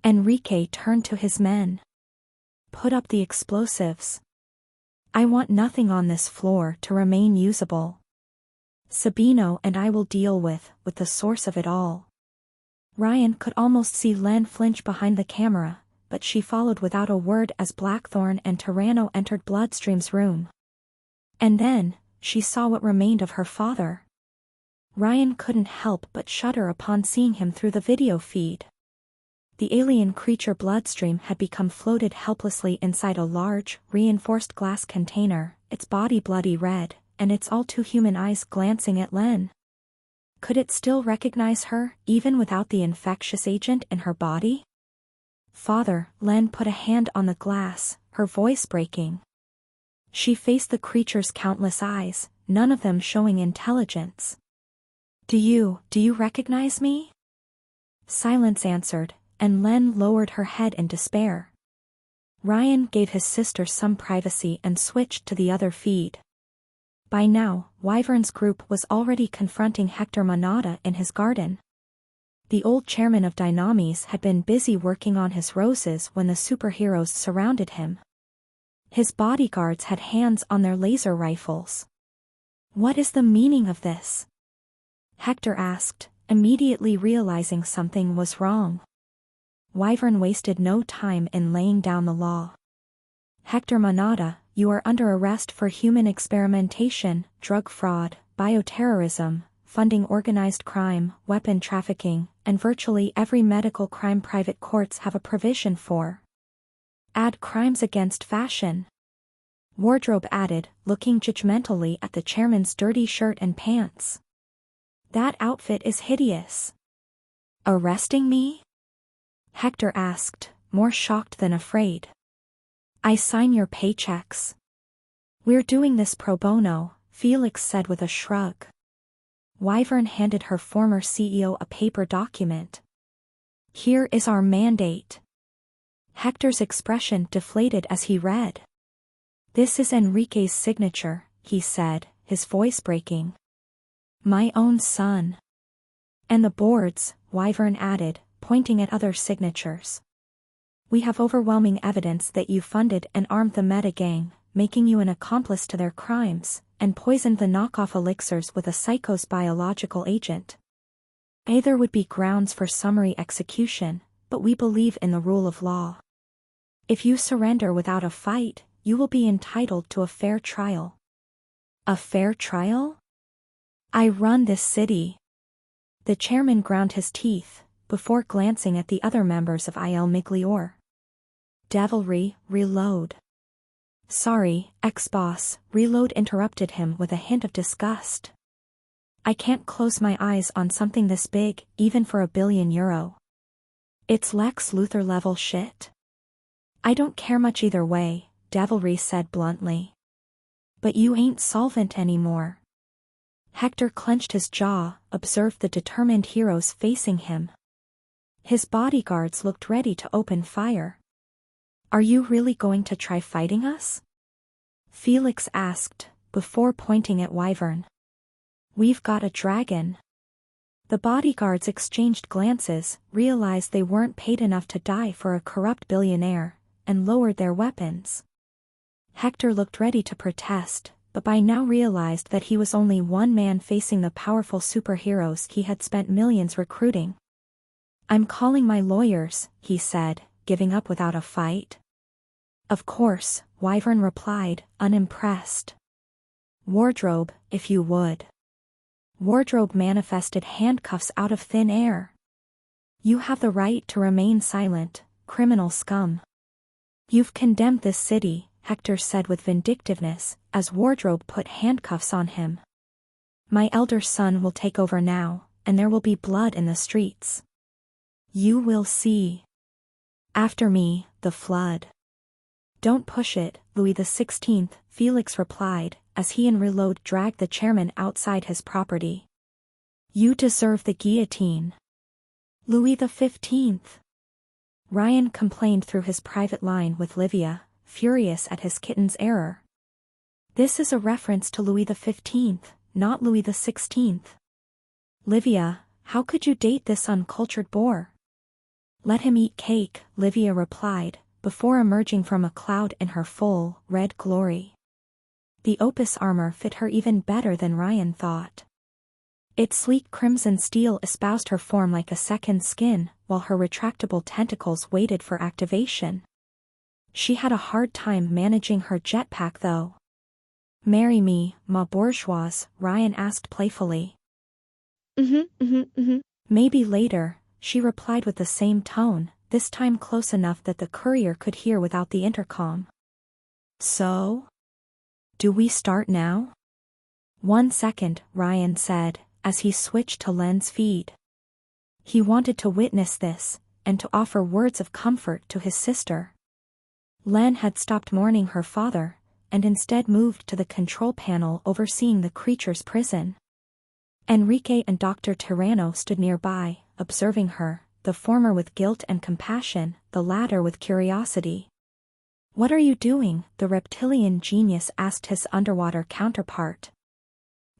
Enrique turned to his men. Put up the explosives. I want nothing on this floor to remain usable. Sabino and I will deal with the source of it all. Ryan could almost see Len flinch behind the camera, but she followed without a word as Blackthorn and Tyranno entered Bloodstream's room. And then, she saw what remained of her father. Ryan couldn't help but shudder upon seeing him through the video feed. The alien creature Bloodstream had become floated helplessly inside a large, reinforced glass container, its body bloody red, and its all-too-human eyes glancing at Len. Could it still recognize her, even without the infectious agent in her body? Father, Len put a hand on the glass, her voice breaking. She faced the creature's countless eyes, none of them showing intelligence. Do you recognize me? Silence answered, and Len lowered her head in despair. Ryan gave his sister some privacy and switched to the other feed. By now, Wyvern's group was already confronting Hector Manada in his garden. The old chairman of Dynamis had been busy working on his roses when the superheroes surrounded him. His bodyguards had hands on their laser rifles. What is the meaning of this? Hector asked, immediately realizing something was wrong. Wyvern wasted no time in laying down the law. Hector Manada, you are under arrest for human experimentation, drug fraud, bioterrorism, funding organized crime, weapon trafficking, and virtually every medical crime private courts have a provision for. Add crimes against fashion. Wardrobe added, looking judgmentally at the chairman's dirty shirt and pants. That outfit is hideous. Arresting me? Hector asked, more shocked than afraid. I sign your paychecks. We're doing this pro bono, Felix said with a shrug. Wyvern handed her former CEO a paper document. Here is our mandate. Hector's expression deflated as he read. This is Enrique's signature, he said, his voice breaking. My own son. And the board's, Wyvern added, pointing at other signatures. We have overwhelming evidence that you funded and armed the Meta Gang, making you an accomplice to their crimes, and poisoned the knockoff elixirs with a psycho's biological agent. Either would be grounds for summary execution, but we believe in the rule of law. If you surrender without a fight, you will be entitled to a fair trial. A fair trial? I run this city. The chairman ground his teeth, before glancing at the other members of Il Miglior. Devilry, reload. Sorry, ex-boss, reload interrupted him with a hint of disgust. I can't close my eyes on something this big, even for €1 billion. It's Lex Luthor level shit. I don't care much either way, Devilry said bluntly. But you ain't solvent anymore. Hector clenched his jaw, observed the determined heroes facing him. His bodyguards looked ready to open fire. Are you really going to try fighting us? Felix asked, before pointing at Wyvern. We've got a dragon. The bodyguards exchanged glances, realized they weren't paid enough to die for a corrupt billionaire, and lowered their weapons. Hector looked ready to protest, but by now realized that he was only one man facing the powerful superheroes he had spent millions recruiting. "I'm calling my lawyers," he said, giving up without a fight. "Of course," Wyvern replied, unimpressed. "Wardrobe, if you would." Wardrobe manifested handcuffs out of thin air. "You have the right to remain silent, criminal scum. You've condemned this city," Hector said with vindictiveness, as Wardrobe put handcuffs on him. "My elder son will take over now, and there will be blood in the streets. You will see. After me, the flood." "Don't push it, Louis XVI," Felix replied, as he and Reload dragged the chairman outside his property. "You deserve the guillotine." "Louis XV. Ryan complained through his private line with Livia, furious at his kitten's error. "This is a reference to Louis XV, not Louis XVI. Livia, how could you date this uncultured boor?" "Let him eat cake," Livia replied, before emerging from a cloud in her full, red glory. The Opus armor fit her even better than Ryan thought. Its sleek crimson steel espoused her form like a second skin, while her retractable tentacles waited for activation. She had a hard time managing her jetpack though. "Marry me, ma bourgeoise?" Ryan asked playfully. "Maybe later," she replied with the same tone, this time close enough that the courier could hear without the intercom. "So? Do we start now?" "1 second," Ryan said, as he switched to Len's feed. He wanted to witness this, and to offer words of comfort to his sister. Len had stopped mourning her father, and instead moved to the control panel overseeing the creature's prison. Enrique and Dr. Tirano stood nearby, observing her, the former with guilt and compassion, the latter with curiosity. "What are you doing?" the reptilian genius asked his underwater counterpart.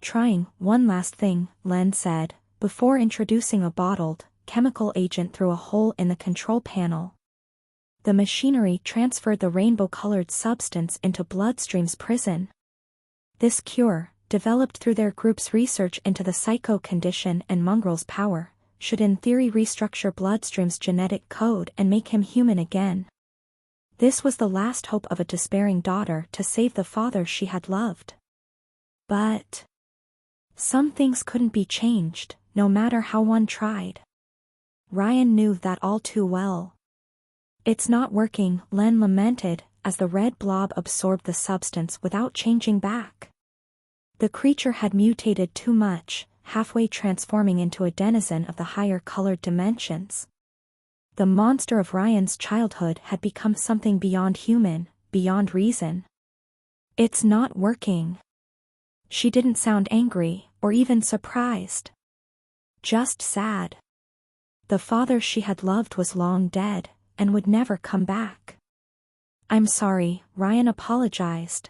"Trying one last thing," Len said, before introducing a bottled, chemical agent through a hole in the control panel. The machinery transferred the rainbow-colored substance into Bloodstream's prison. This cure, developed through their group's research into the psycho condition and Mongrel's power, should in theory restructure Bloodstream's genetic code and make him human again. This was the last hope of a despairing daughter to save the father she had loved. But some things couldn't be changed, no matter how one tried. Ryan knew that all too well. "It's not working," Len lamented, as the red blob absorbed the substance without changing back. The creature had mutated too much, halfway transforming into a denizen of the higher-colored dimensions. The monster of Ryan's childhood had become something beyond human, beyond reason. "It's not working." She didn't sound angry, or even surprised. Just sad. The father she had loved was long dead, and would never come back. "I'm sorry," Ryan apologized.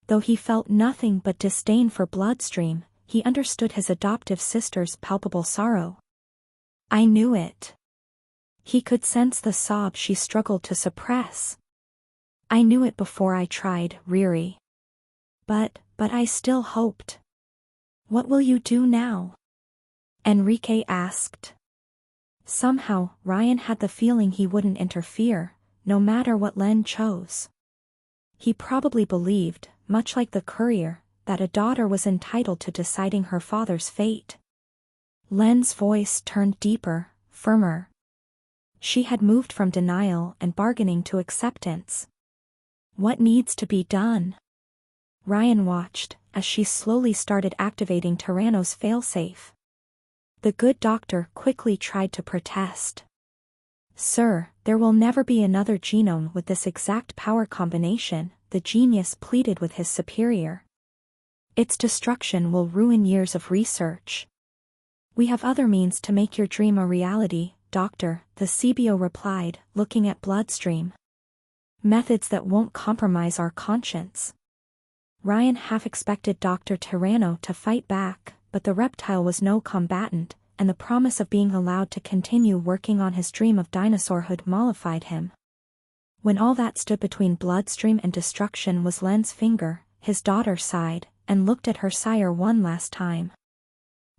Though he felt nothing but disdain for Bloodstream, he understood his adoptive sister's palpable sorrow. "I knew it." He could sense the sob she struggled to suppress. "I knew it before I tried, Riri. But I still hoped." "What will you do now?" Enrique asked. Somehow, Ryan had the feeling he wouldn't interfere, no matter what Len chose. He probably believed, much like the courier, that a daughter was entitled to deciding her father's fate. Len's voice turned deeper, firmer. She had moved from denial and bargaining to acceptance. "What needs to be done?" Ryan watched, as she slowly started activating Tyranno's failsafe. The good doctor quickly tried to protest. "Sir, there will never be another genome with this exact power combination," the genius pleaded with his superior. "Its destruction will ruin years of research." "We have other means to make your dream a reality, Doctor," the CBO replied, looking at Bloodstream. "Methods that won't compromise our conscience." Ryan half expected Dr. Tyranno to fight back, but the reptile was no combatant, and the promise of being allowed to continue working on his dream of dinosaurhood mollified him. When all that stood between bloodstream and destruction was Len's finger, his daughter sighed, and looked at her sire one last time.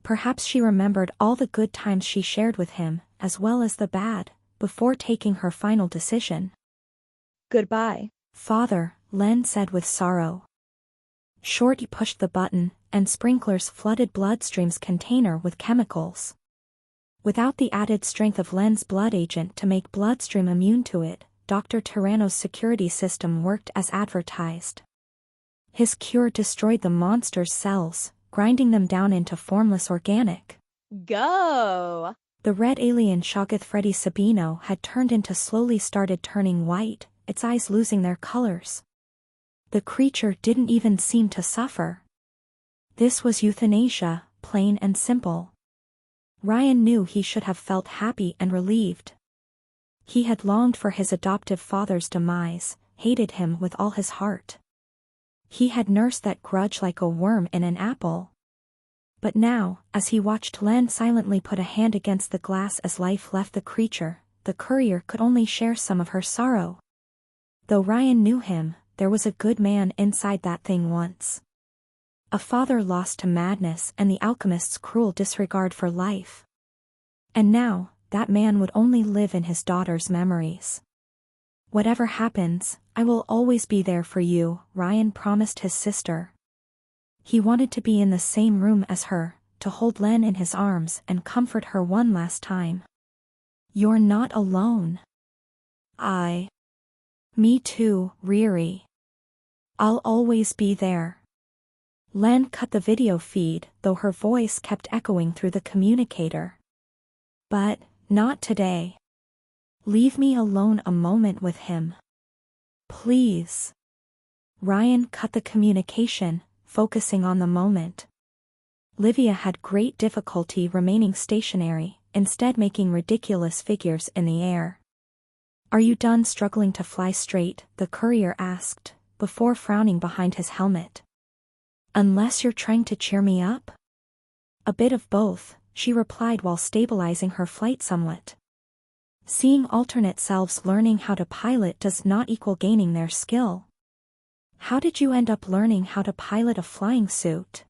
Perhaps she remembered all the good times she shared with him, as well as the bad, before taking her final decision. Goodbye. Father, Len said with sorrow. Shorty pushed the button, and sprinklers flooded Bloodstream's container with chemicals. Without the added strength of Len's blood agent to make Bloodstream immune to it, Dr. Tyranno's security system worked as advertised. His cure destroyed the monster's cells, grinding them down into formless organic. Go! The red alien Shoggoth Freddy Sabino had turned into slowly started turning white, its eyes losing their colors. The creature didn't even seem to suffer. This was euthanasia, plain and simple. Ryan knew he should have felt happy and relieved. He had longed for his adoptive father's demise, hated him with all his heart. He had nursed that grudge like a worm in an apple. But now, as he watched Len silently put a hand against the glass as life left the creature, the courier could only share some of her sorrow. Though Ryan knew him, there was a good man inside that thing once. A father lost to madness and the alchemist's cruel disregard for life. And now, that man would only live in his daughter's memories. Whatever happens, I will always be there for you, Ryan promised his sister. He wanted to be in the same room as her, to hold Len in his arms and comfort her one last time. You're not alone. Me too, Riri. I'll always be there. Len cut the video feed, though her voice kept echoing through the communicator. But, not today. Leave me alone a moment with him. Please. Ryan cut the communication, focusing on the moment. Livia had great difficulty remaining stationary, instead making ridiculous figures in the air. Are you done struggling to fly straight? The courier asked, before frowning behind his helmet. Unless you're trying to cheer me up? A bit of both, she replied while stabilizing her flight somewhat. Seeing alternate selves learning how to pilot does not equal gaining their skill. How did you end up learning how to pilot a flying suit?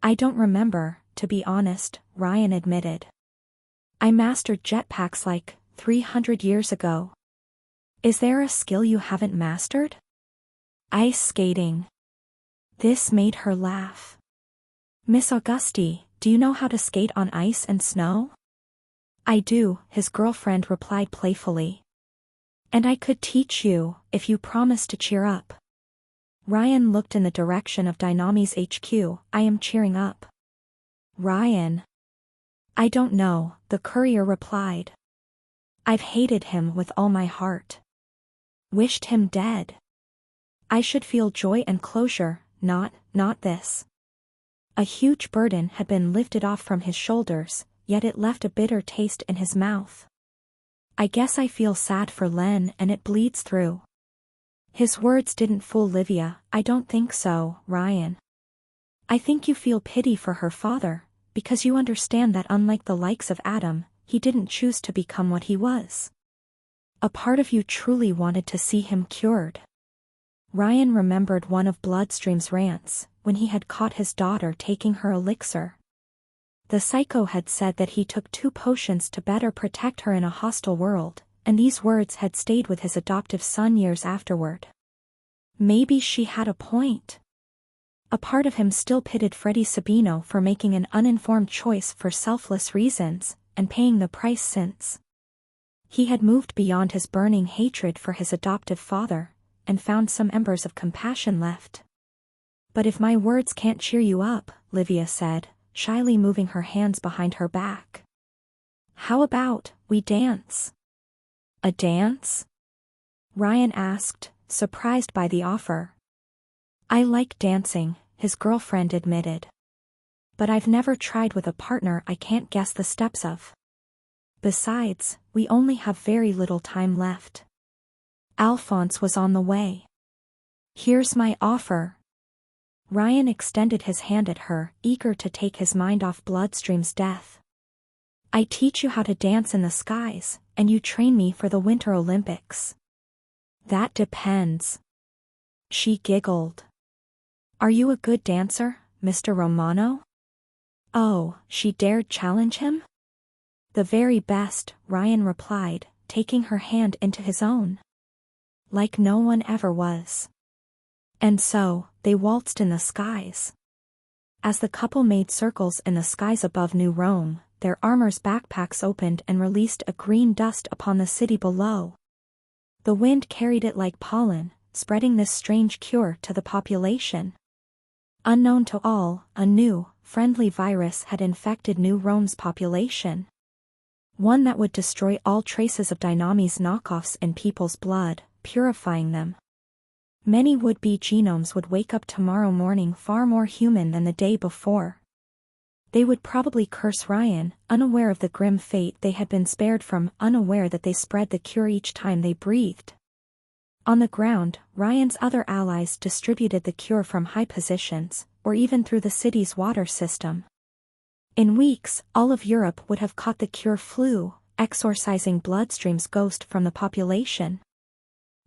I don't remember, to be honest, Ryan admitted. I mastered jetpacks like 300 years ago. Is there a skill you haven't mastered? Ice skating. This made her laugh. Miss Auguste, do you know how to skate on ice and snow? I do, his girlfriend replied playfully. And I could teach you, if you promise to cheer up. Ryan looked in the direction of Dynami's HQ. I am cheering up. Ryan. I don't know, the courier replied. I've hated him with all my heart. Wished him dead. I should feel joy and closure, not this. A huge burden had been lifted off from his shoulders, yet it left a bitter taste in his mouth. I guess I feel sad for Len and it bleeds through. His words didn't fool Livia. I don't think so, Ryan. I think you feel pity for her father, because you understand that unlike the likes of Adam, he didn't choose to become what he was. A part of you truly wanted to see him cured. Ryan remembered one of Bloodstream's rants, when he had caught his daughter taking her elixir. The psycho had said that he took 2 potions to better protect her in a hostile world, and these words had stayed with his adoptive son years afterward. Maybe she had a point. A part of him still pitied Freddy Sabino for making an uninformed choice for selfless reasons, and paying the price since. He had moved beyond his burning hatred for his adoptive father, and found some embers of compassion left. But if my words can't cheer you up, Livia said, shyly moving her hands behind her back. How about we dance? A dance? Ryan asked, surprised by the offer. I like dancing, his girlfriend admitted. But I've never tried with a partner I can't guess the steps of. Besides, we only have very little time left. Alphonse was on the way. Here's my offer. Ryan extended his hand at her, eager to take his mind off Bloodstream's death. I teach you how to dance in the skies, and you train me for the Winter Olympics. That depends. She giggled. Are you a good dancer, Mr. Romano? Oh, she dared challenge him? The very best, Ryan replied, taking her hand into his own. Like no one ever was. And so, they waltzed in the skies. As the couple made circles in the skies above New Rome, their armor's backpacks opened and released a green dust upon the city below. The wind carried it like pollen, spreading this strange cure to the population. Unknown to all, a new, friendly virus had infected New Rome's population. One that would destroy all traces of Dynami's knockoffs in people's blood, purifying them. Many would-be genomes would wake up tomorrow morning far more human than the day before. They would probably curse Ryan, unaware of the grim fate they had been spared from, unaware that they spread the cure each time they breathed. On the ground, Ryan's other allies distributed the cure from high positions, or even through the city's water system. In weeks, all of Europe would have caught the cure flu, exorcising Bloodstream's ghost from the population.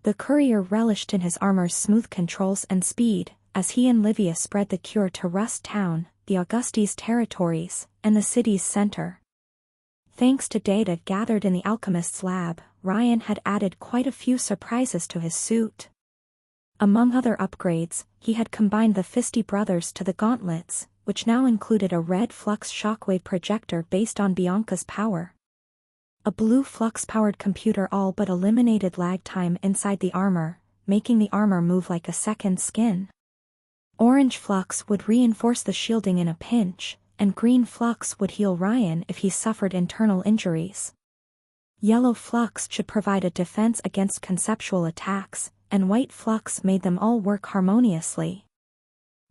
The courier relished in his armor's smooth controls and speed, as he and Livia spread the cure to Rust Town, the Augustes territories, and the city's center. Thanks to data gathered in the alchemist's lab, Ryan had added quite a few surprises to his suit. Among other upgrades, he had combined the Fisty Brothers to the gauntlets, which now included a red flux shockwave projector based on Bianca's power. A blue flux-powered computer all but eliminated lag time inside the armor, making the armor move like a second skin. Orange flux would reinforce the shielding in a pinch, and green flux would heal Ryan if he suffered internal injuries. Yellow flux should provide a defense against conceptual attacks, and white flux made them all work harmoniously.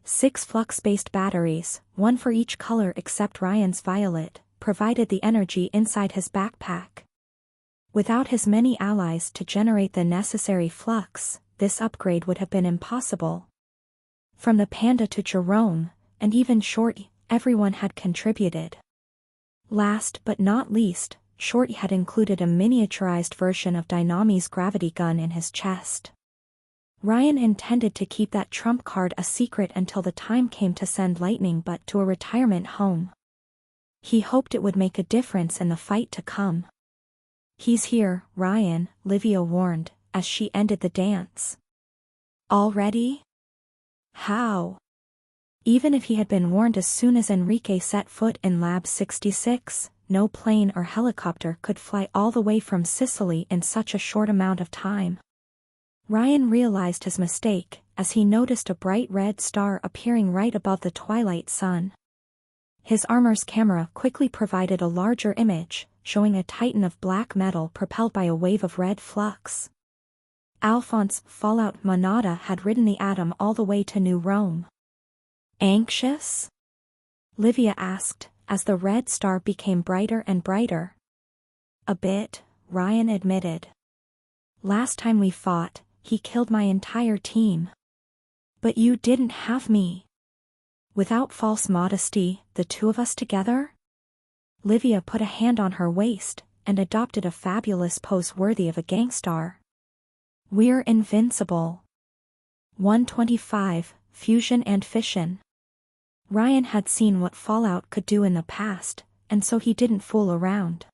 6 flux-based batteries, one for each color except Ryan's violet, provided the energy inside his backpack. Without his many allies to generate the necessary flux, this upgrade would have been impossible. From the Panda to Jerome, and even Shorty, everyone had contributed. Last but not least, Shorty had included a miniaturized version of Dynami's gravity gun in his chest. Ryan intended to keep that trump card a secret until the time came to send Lightning Butt to a retirement home. He hoped it would make a difference in the fight to come. He's here, Ryan, Livia warned, as she ended the dance. Already? How? Even if he had been warned as soon as Enrique set foot in Lab 66, no plane or helicopter could fly all the way from Sicily in such a short amount of time. Ryan realized his mistake, as he noticed a bright red star appearing right above the twilight sun. His armor's camera quickly provided a larger image, showing a titan of black metal propelled by a wave of red flux. Alphonse Fallout Monada had ridden the atom all the way to New Rome. Anxious? Livia asked, as the red star became brighter and brighter. A bit, Ryan admitted. Last time we fought, he killed my entire team. But you didn't have me. Without false modesty, the two of us together? Livia put a hand on her waist, and adopted a fabulous pose worthy of a gangstar. We're invincible. 125, Fusion and Fission. Ryan had seen what Fallout could do in the past, and so he didn't fool around.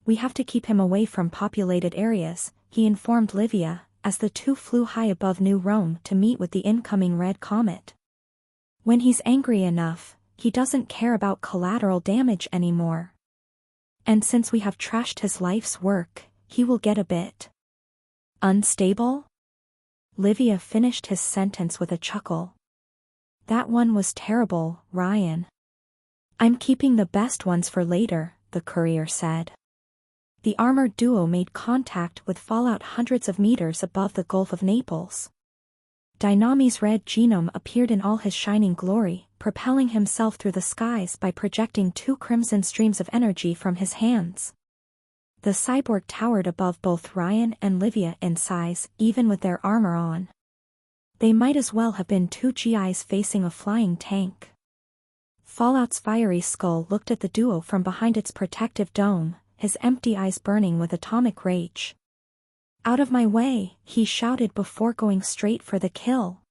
We have to keep him away from populated areas, he informed Livia, as the two flew high above New Rome to meet with the incoming red comet. When he's angry enough, he doesn't care about collateral damage anymore. And since we have trashed his life's work, he will get a bit unstable? Livia finished his sentence with a chuckle. That one was terrible, Ryan. I'm keeping the best ones for later, the courier said. The armored duo made contact with Fallout hundreds of meters above the Gulf of Naples. Dynami's red genome appeared in all his shining glory, propelling himself through the skies by projecting 2 crimson streams of energy from his hands. The cyborg towered above both Ryan and Livia in size, even with their armor on. They might as well have been 2 GIs facing a flying tank. Fallout's fiery skull looked at the duo from behind its protective dome, his empty eyes burning with atomic rage. "Out of my way," he shouted before going straight for the kill.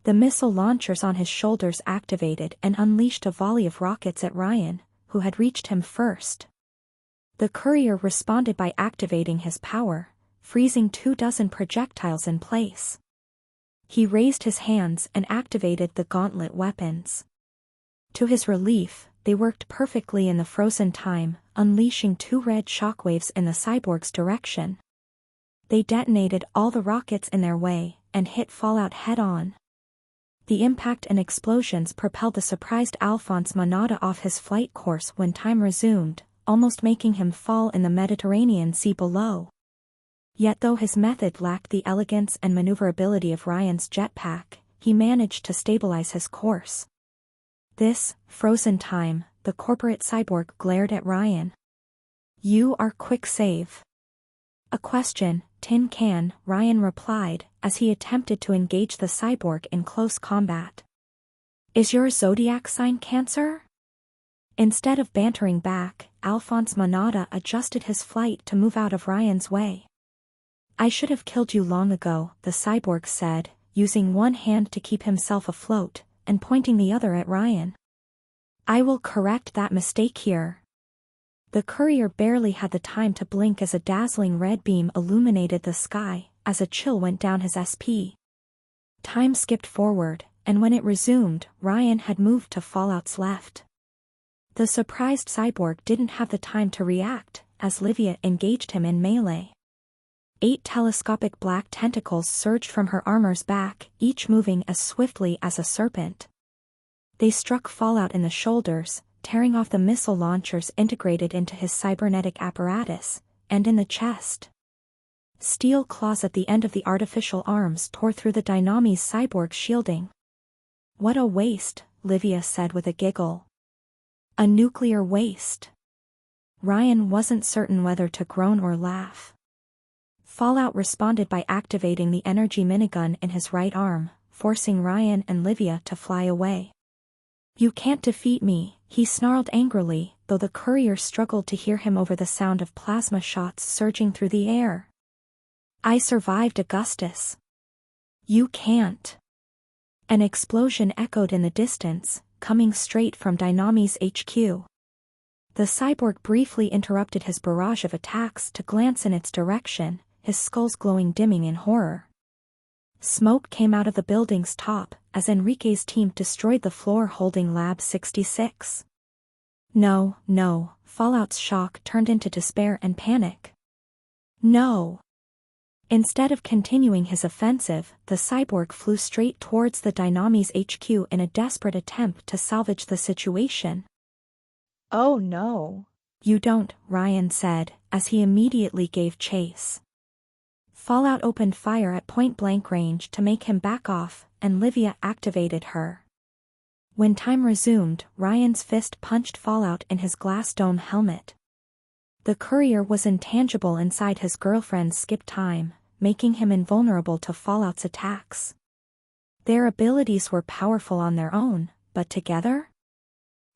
The missile launchers on his shoulders activated and unleashed a volley of rockets at Ryan, who had reached him first. The courier responded by activating his power, freezing 24 projectiles in place. He raised his hands and activated the gauntlet weapons. To his relief, they worked perfectly in the frozen time, unleashing 2 red shockwaves in the cyborg's direction. They detonated all the rockets in their way and hit Fallout head-on. The impact and explosions propelled the surprised Alphonse Monada off his flight course when time resumed, almost making him fall in the Mediterranean Sea below. Yet though his method lacked the elegance and maneuverability of Ryan's jetpack, he managed to stabilize his course. This frozen time, the corporate cyborg glared at Ryan. "You are quick save." "A question, tin can," Ryan replied, as he attempted to engage the cyborg in close combat. "Is your zodiac sign Cancer?" Instead of bantering back, Alphonse Monada adjusted his flight to move out of Ryan's way. "I should have killed you long ago," the cyborg said, using one hand to keep himself afloat, and pointing the other at Ryan. "I will correct that mistake here." The courier barely had the time to blink as a dazzling red beam illuminated the sky, as a chill went down his SP. Time skipped forward, and when it resumed, Ryan had moved to Fallout's left. The surprised cyborg didn't have the time to react, as Livia engaged him in melee. 8 telescopic black tentacles surged from her armor's back, each moving as swiftly as a serpent. They struck Fallout in the shoulders, tearing off the missile launchers integrated into his cybernetic apparatus, and in the chest. Steel claws at the end of the artificial arms tore through the Dynami's cyborg shielding. "What a waste," Livia said with a giggle. "A nuclear waste." Ryan wasn't certain whether to groan or laugh. Fallout responded by activating the energy minigun in his right arm, forcing Ryan and Livia to fly away. "You can't defeat me," he snarled angrily, though the courier struggled to hear him over the sound of plasma shots surging through the air. "I survived Augustus." "You can't." An explosion echoed in the distance, coming straight from Dynami's HQ. The cyborg briefly interrupted his barrage of attacks to glance in its direction, his skull's glowing dimming in horror. Smoke came out of the building's top, as Enrique's team destroyed the floor holding Lab 66. No, Fallout's shock turned into despair and panic. "No." Instead of continuing his offensive, the cyborg flew straight towards the Dynami's HQ in a desperate attempt to salvage the situation. "Oh no." "You don't," Ryan said, as he immediately gave chase. Fallout opened fire at point-blank range to make him back off, and Livia activated her. When time resumed, Ryan's fist punched Fallout in his glass dome helmet. The courier was intangible inside his girlfriend's skip time, making him invulnerable to Fallout's attacks. Their abilities were powerful on their own, but together?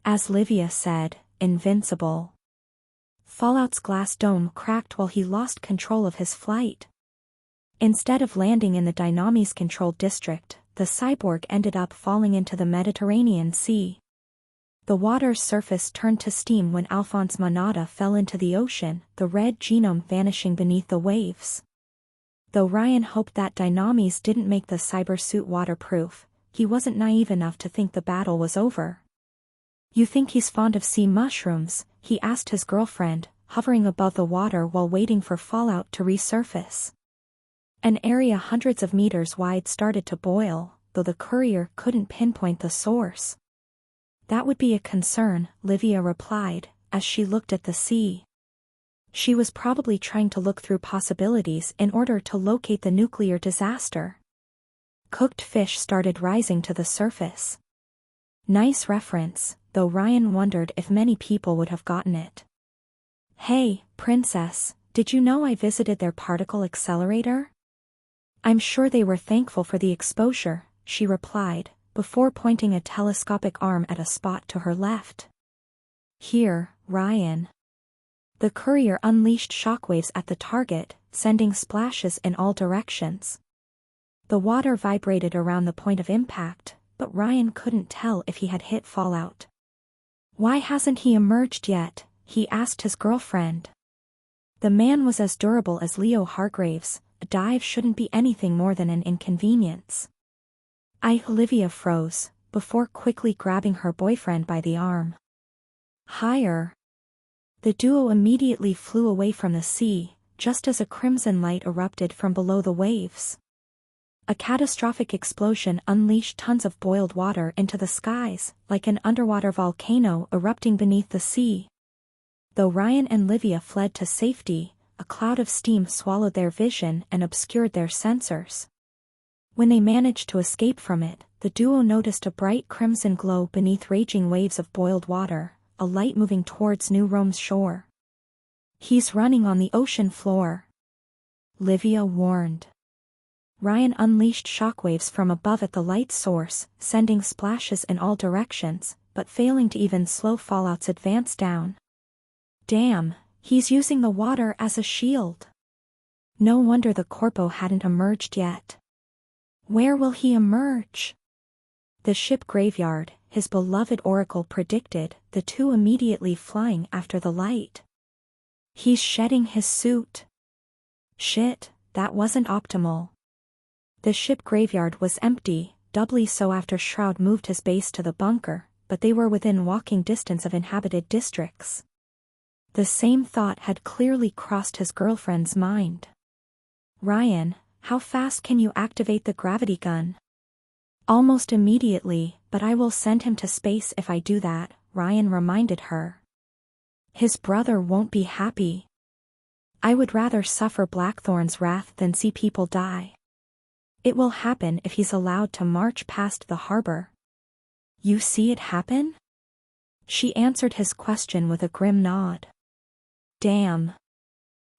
As Livia said, invincible. Fallout's glass dome cracked while he lost control of his flight. Instead of landing in the Dynami's controlled district, the cyborg ended up falling into the Mediterranean Sea. The water's surface turned to steam when Alphonse Monada fell into the ocean, the red genome vanishing beneath the waves. Though Ryan hoped that Dynami's didn't make the cybersuit waterproof, he wasn't naive enough to think the battle was over. "You think he's fond of sea mushrooms?" he asked his girlfriend, hovering above the water while waiting for Fallout to resurface. An area hundreds of meters wide started to boil, though the courier couldn't pinpoint the source. "That would be a concern," Livia replied, as she looked at the sea. She was probably trying to look through possibilities in order to locate the nuclear disaster. Cooked fish started rising to the surface. Nice reference, though Ryan wondered if many people would have gotten it. "Hey, princess, did you know I visited their particle accelerator?" "I'm sure they were thankful for the exposure," she replied, before pointing a telescopic arm at a spot to her left. "Here, Ryan." The courier unleashed shockwaves at the target, sending splashes in all directions. The water vibrated around the point of impact, but Ryan couldn't tell if he had hit fallout. "Why hasn't he emerged yet?" he asked his girlfriend. The man was as durable as Leo Hargraves. A dive shouldn't be anything more than an inconvenience. Olivia froze, before quickly grabbing her boyfriend by the arm. "Higher." The duo immediately flew away from the sea, just as a crimson light erupted from below the waves. A catastrophic explosion unleashed tons of boiled water into the skies, like an underwater volcano erupting beneath the sea. Though Ryan and Livia fled to safety, a cloud of steam swallowed their vision and obscured their sensors. When they managed to escape from it, the duo noticed a bright crimson glow beneath raging waves of boiled water, a light moving towards New Rome's shore. "He's running on the ocean floor," Livia warned. Ryan unleashed shockwaves from above at the light source, sending splashes in all directions, but failing to even slow Fallout's advance down. "Damn, he's using the water as a shield." No wonder the corpo hadn't emerged yet. Where will he emerge? The ship graveyard, his beloved oracle predicted, the two immediately flying after the light. "He's shedding his suit." Shit, that wasn't optimal. The ship graveyard was empty, doubly so after Shroud moved his base to the bunker, but they were within walking distance of inhabited districts. The same thought had clearly crossed his girlfriend's mind. "Ryan, how fast can you activate the gravity gun?" "Almost immediately, but I will send him to space if I do that," Ryan reminded her. "His brother won't be happy. I would rather suffer Blackthorn's wrath than see people die. It will happen if he's allowed to march past the harbor." "You see it happen?" She answered his question with a grim nod. "Damn."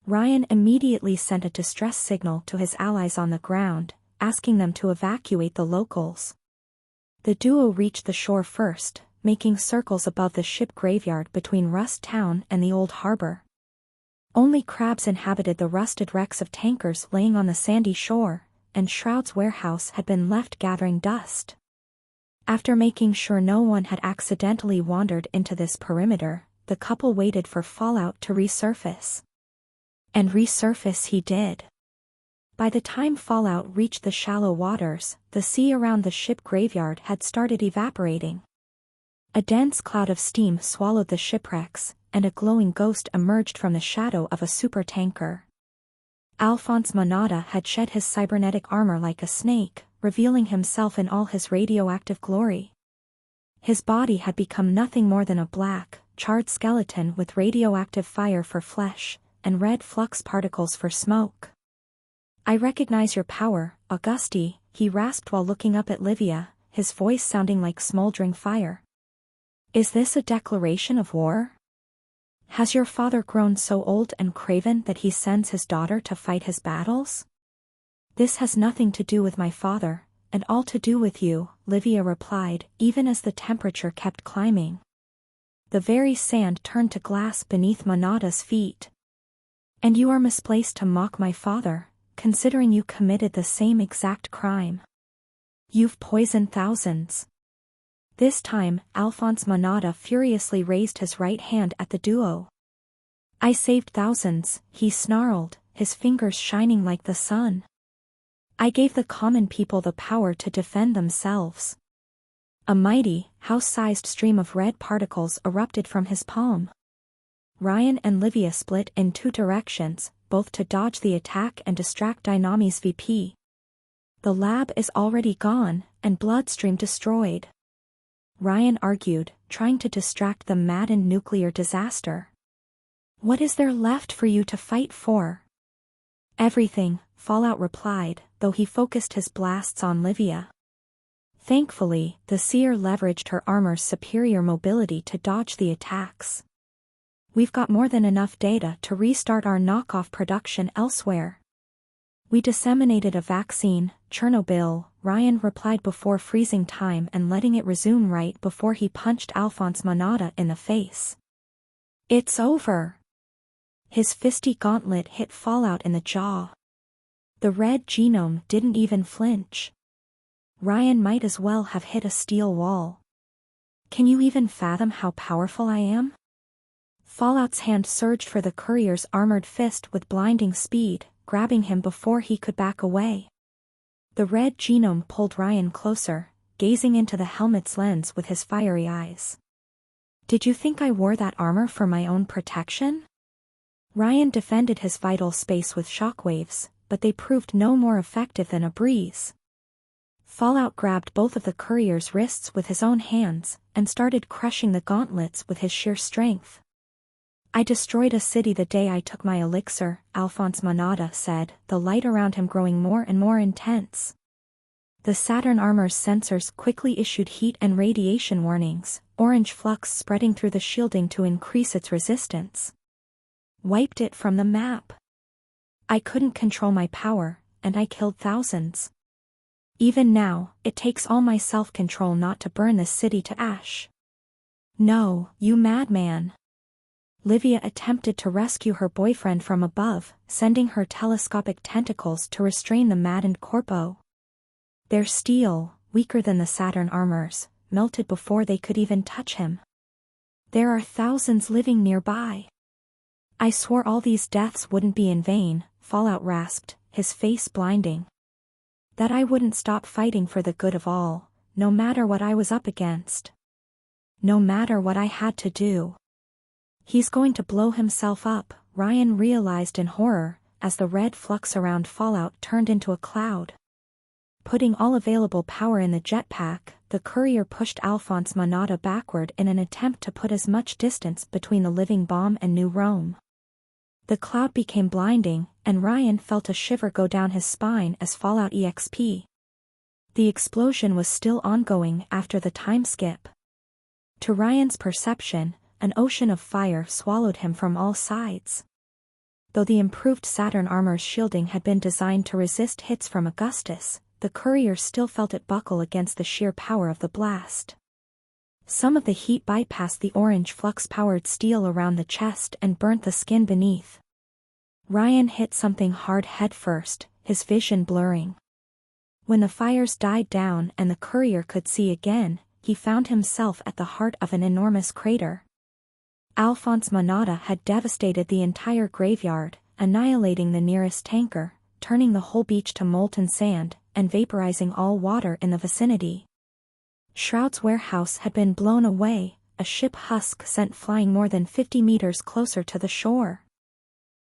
Ryan immediately sent a distress signal to his allies on the ground, asking them to evacuate the locals. The duo reached the shore first, making circles above the ship graveyard between Rust Town and the old harbor. Only crabs inhabited the rusted wrecks of tankers laying on the sandy shore, and Shroud's warehouse had been left gathering dust. After making sure no one had accidentally wandered into this perimeter, the couple waited for Fallout to resurface. And resurface he did. By the time Fallout reached the shallow waters, the sea around the ship graveyard had started evaporating. A dense cloud of steam swallowed the shipwrecks, and a glowing ghost emerged from the shadow of a supertanker. Alphonse Monada had shed his cybernetic armor like a snake, revealing himself in all his radioactive glory. His body had become nothing more than a black, charred skeleton with radioactive fire for flesh, and red flux particles for smoke. "I recognize your power, Auguste," he rasped while looking up at Livia, his voice sounding like smoldering fire. "Is this a declaration of war? Has your father grown so old and craven that he sends his daughter to fight his battles?" "This has nothing to do with my father, and all to do with you," Livia replied, even as the temperature kept climbing. The very sand turned to glass beneath Monada's feet. "And you are misplaced to mock my father, considering you committed the same exact crime. You've poisoned thousands." This time, Alphonse Monada furiously raised his right hand at the duo. "I saved thousands," he snarled, his fingers shining like the sun. "I gave the common people the power to defend themselves." A mighty, house-sized stream of red particles erupted from his palm. Ryan and Livia split in two directions, both to dodge the attack and distract Dynami's VP. "The lab is already gone, and Bloodstream destroyed," Ryan argued, trying to distract the maddened nuclear disaster. "What is there left for you to fight for?" "Everything," Fallout replied, though he focused his blasts on Livia. Thankfully, the seer leveraged her armor's superior mobility to dodge the attacks. "We've got more than enough data to restart our knockoff production elsewhere. We disseminated a vaccine, Chernobyl, Ryan replied before freezing time and letting it resume right before he punched Alphonse Monada in the face. It's over. His fisty gauntlet hit Fallout in the jaw. The red genome didn't even flinch. Ryan might as well have hit a steel wall. Can you even fathom how powerful I am? Fallout's hand surged for the courier's armored fist with blinding speed, grabbing him before he could back away. The red genome pulled Ryan closer, gazing into the helmet's lens with his fiery eyes. Did you think I wore that armor for my own protection? Ryan defended his vital space with shockwaves, but they proved no more effective than a breeze. Fallout grabbed both of the courier's wrists with his own hands, and started crushing the gauntlets with his sheer strength. I destroyed a city the day I took my elixir, Alphonse Monada said, the light around him growing more and more intense. The Saturn armor's sensors quickly issued heat and radiation warnings, orange flux spreading through the shielding to increase its resistance. Wiped it from the map. I couldn't control my power, and I killed thousands. Even now, it takes all my self-control not to burn this city to ash. No, you madman. Livia attempted to rescue her boyfriend from above, sending her telescopic tentacles to restrain the maddened corpo. Their steel, weaker than the Saturn armors, melted before they could even touch him. There are thousands living nearby. I swore all these deaths wouldn't be in vain, Fallout rasped, his face blinding. That I wouldn't stop fighting for the good of all, no matter what I was up against. No matter what I had to do. He's going to blow himself up, Ryan realized in horror, as the red flux around Fallout turned into a cloud. Putting all available power in the jetpack, the courier pushed Alphonse Monada backward in an attempt to put as much distance between the living bomb and New Rome. The cloud became blinding, and Ryan felt a shiver go down his spine as Fallout EXP. The explosion was still ongoing after the time skip. To Ryan's perception, an ocean of fire swallowed him from all sides. Though the improved Saturn armor's shielding had been designed to resist hits from Augustus, the courier still felt it buckle against the sheer power of the blast. Some of the heat bypassed the orange flux-powered steel around the chest and burnt the skin beneath. Ryan hit something hard headfirst, his vision blurring. When the fires died down and the courier could see again, he found himself at the heart of an enormous crater. Alphonse Monada had devastated the entire graveyard, annihilating the nearest tanker, turning the whole beach to molten sand, and vaporizing all water in the vicinity. Shroud's warehouse had been blown away, a ship husk sent flying more than 50 meters closer to the shore.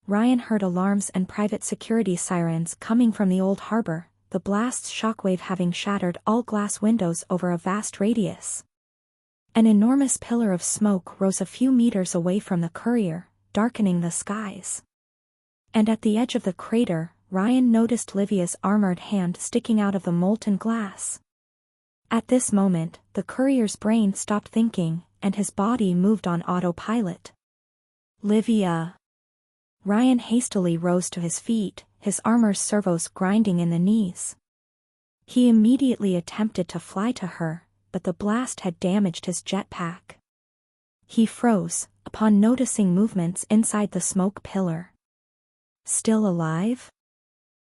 Ryan heard alarms and private security sirens coming from the old harbor, the blast's shockwave having shattered all glass windows over a vast radius. An enormous pillar of smoke rose a few meters away from the courier, darkening the skies. And at the edge of the crater, Ryan noticed Livia's armored hand sticking out of the molten glass. At this moment, the courier's brain stopped thinking, and his body moved on autopilot. Livia. Ryan hastily rose to his feet, his armor's servos grinding in the knees. He immediately attempted to fly to her, but the blast had damaged his jetpack. He froze, upon noticing movements inside the smoke pillar. Still alive?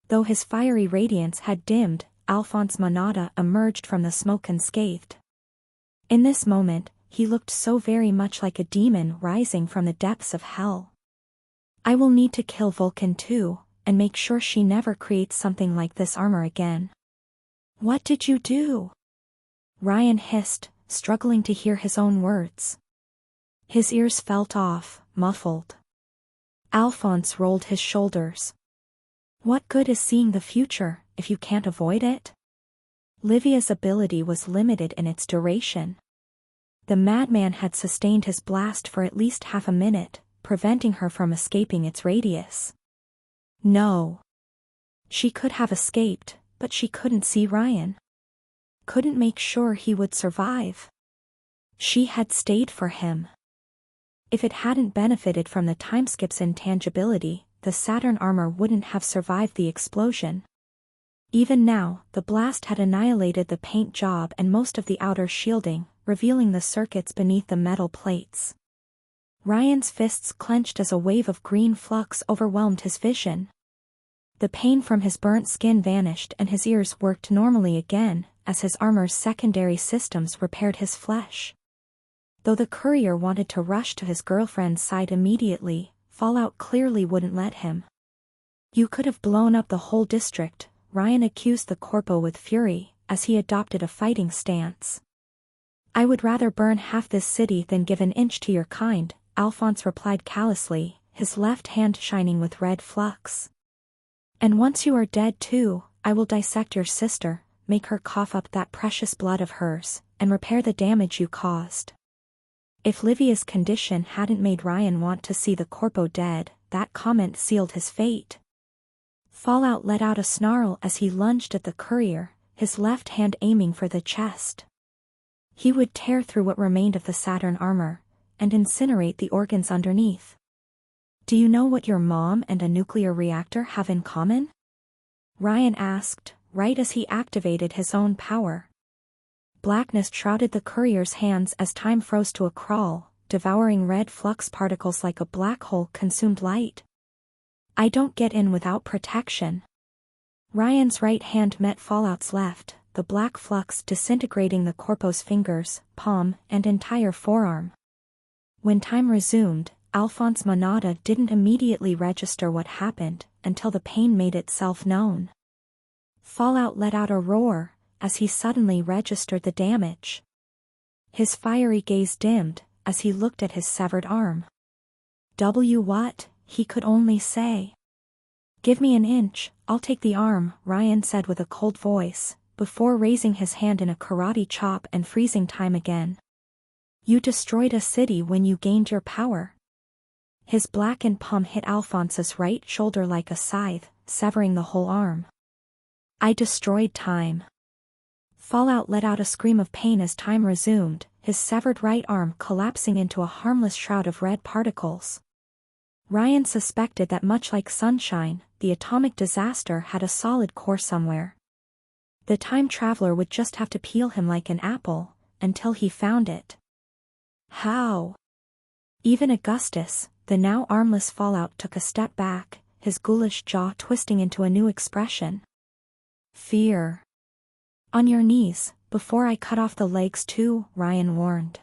Though his fiery radiance had dimmed, Alphonse Monada emerged from the smoke unscathed. In this moment, he looked so very much like a demon rising from the depths of hell. I will need to kill Vulcan too, and make sure she never creates something like this armor again. What did you do? Ryan hissed, struggling to hear his own words. His ears felt off, muffled. Alphonse rolled his shoulders. What good is seeing the future, if you can't avoid it? Livia's ability was limited in its duration. The madman had sustained his blast for at least half a minute, preventing her from escaping its radius. No. She could have escaped, but she couldn't see Ryan. Couldn't make sure he would survive. She had stayed for him. If it hadn't benefited from the timeskip's intangibility, the Saturn armor wouldn't have survived the explosion. Even now, the blast had annihilated the paint job and most of the outer shielding, revealing the circuits beneath the metal plates. Ryan's fists clenched as a wave of green flux overwhelmed his vision. The pain from his burnt skin vanished and his ears worked normally again, as his armor's secondary systems repaired his flesh. Though the courier wanted to rush to his girlfriend's side immediately, Fallout clearly wouldn't let him. "You could have blown up the whole district," Ryan accused the corpo with fury, as he adopted a fighting stance. "I would rather burn half this city than give an inch to your kind," Alphonse replied callously, his left hand shining with red flux. "And once you are dead too, I will dissect your sister, make her cough up that precious blood of hers, and repair the damage you caused." If Livia's condition hadn't made Ryan want to see the corpo dead, that comment sealed his fate. Fallout let out a snarl as he lunged at the courier, his left hand aiming for the chest. He would tear through what remained of the Saturn armor, and incinerate the organs underneath. "Do you know what your mom and a nuclear reactor have in common?" Ryan asked, right as he activated his own power. Blackness shrouded the courier's hands as time froze to a crawl, devouring red flux particles like a black hole consumed light. "I don't get in without protection." Ryan's right hand met Fallout's left, the black flux disintegrating the corpo's fingers, palm, and entire forearm. When time resumed, Alphonse Monada didn't immediately register what happened until the pain made itself known. Fallout let out a roar as he suddenly registered the damage. His fiery gaze dimmed as he looked at his severed arm. What? He could only say. "Give me an inch, I'll take the arm," Ryan said with a cold voice, before raising his hand in a karate chop and freezing time again. "You destroyed a city when you gained your power." His blackened palm hit Alphonse's right shoulder like a scythe, severing the whole arm. "I destroyed time." Fallout let out a scream of pain as time resumed, his severed right arm collapsing into a harmless shroud of red particles. Ryan suspected that much like Sunshine, the atomic disaster had a solid core somewhere. The time traveler would just have to peel him like an apple, until he found it. How? Even Augustus, the now armless Fallout, took a step back, his ghoulish jaw twisting into a new expression. "Fear. On your knees, before I cut off the legs too," Ryan warned.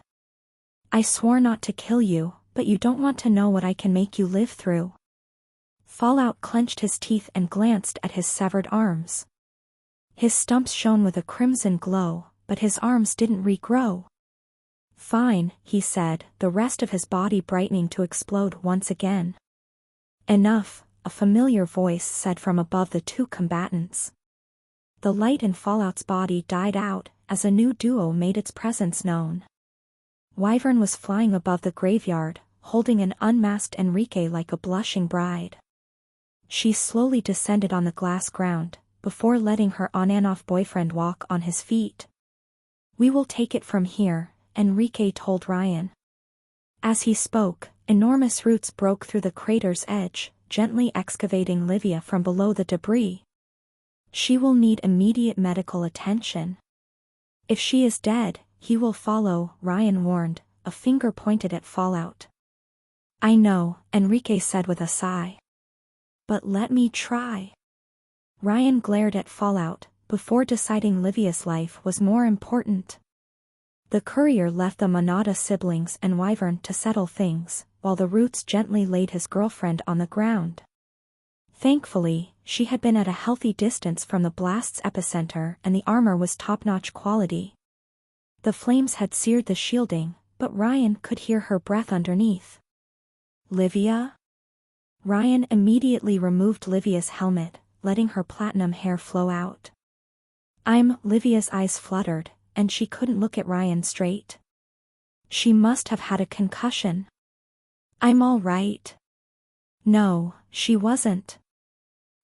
"I swore not to kill you, but you don't want to know what I can make you live through." Fallout clenched his teeth and glanced at his severed arms. His stumps shone with a crimson glow, but his arms didn't regrow. "Fine," he said, the rest of his body brightening to explode once again. "Enough," a familiar voice said from above the two combatants. The light in Fallout's body died out, as a new duo made its presence known. Wyvern was flying above the graveyard, holding an unmasked Enrique like a blushing bride. She slowly descended on the glass ground, before letting her on-and-off boyfriend walk on his feet. "We will take it from here," Enrique told Ryan. As he spoke, enormous roots broke through the crater's edge, gently excavating Livia from below the debris. "She will need immediate medical attention. If she is dead, he will follow," Ryan warned, a finger pointed at Fallout. "I know," Enrique said with a sigh. "But let me try." Ryan glared at Fallout, before deciding Livia's life was more important. The courier left the Monada siblings and Wyvern to settle things, while the Roots gently laid his girlfriend on the ground. Thankfully, she had been at a healthy distance from the blast's epicenter and the armor was top-notch quality. The flames had seared the shielding, but Ryan could hear her breath underneath. "Livia?" Ryan immediately removed Livia's helmet, letting her platinum hair flow out. Livia's eyes fluttered, and she couldn't look at Ryan straight. She must have had a concussion. "I'm all right." No, she wasn't.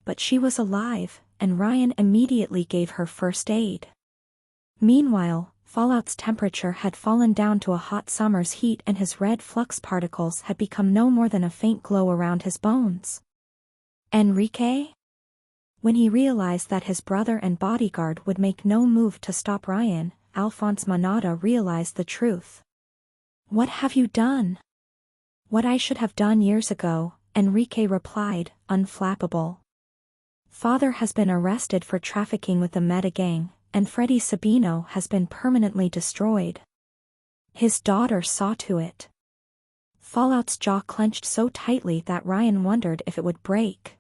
But she was alive, and Ryan immediately gave her first aid. Meanwhile, Fallout's temperature had fallen down to a hot summer's heat and his red flux particles had become no more than a faint glow around his bones. "Enrique?" When he realized that his brother and bodyguard would make no move to stop Ryan, Alphonse Manada realized the truth. "What have you done?" "What I should have done years ago," Enrique replied, unflappable. "Father has been arrested for trafficking with the Meta gang, and Freddy Sabino has been permanently destroyed. His daughter saw to it." Fallout's jaw clenched so tightly that Ryan wondered if it would break.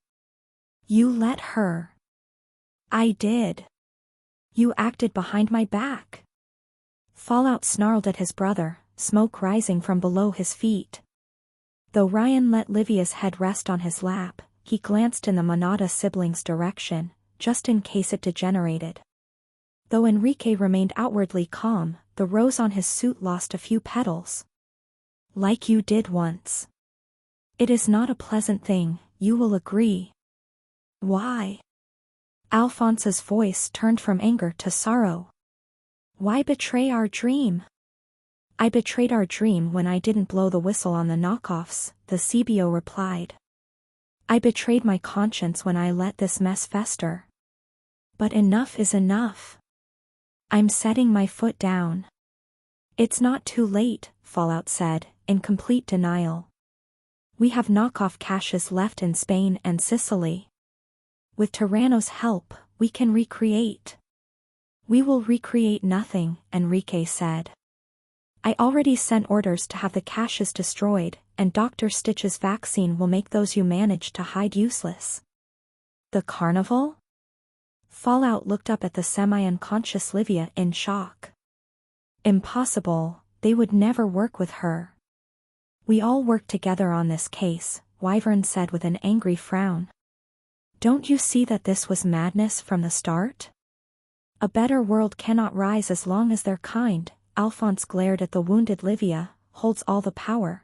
"You let her?" "I did. You acted behind my back." Fallout snarled at his brother, smoke rising from below his feet. Though Ryan let Livia's head rest on his lap, he glanced in the Manada siblings' direction, just in case it degenerated. Though Enrique remained outwardly calm, the rose on his suit lost a few petals. "Like you did once. It is not a pleasant thing, you will agree." "Why?" Alphonse's voice turned from anger to sorrow. "Why betray our dream?" "I betrayed our dream when I didn't blow the whistle on the knockoffs," the CBO replied. "I betrayed my conscience when I let this mess fester. But enough is enough. I'm setting my foot down." "It's not too late," Fallout said, in complete denial. "We have knockoff caches left in Spain and Sicily. With Tyranno's help, we can recreate." "We will recreate nothing," Enrique said. "I already sent orders to have the caches destroyed, and Dr. Stitch's vaccine will make those you managed to hide useless." "The carnival?" Fallout looked up at the semi-unconscious Livia in shock. "Impossible, they would never work with her." "We all work together on this case," Wyvern said with an angry frown. "Don't you see that this was madness from the start? A better world cannot rise as long as their kind," Alphonse glared at the wounded Livia, "holds all the power.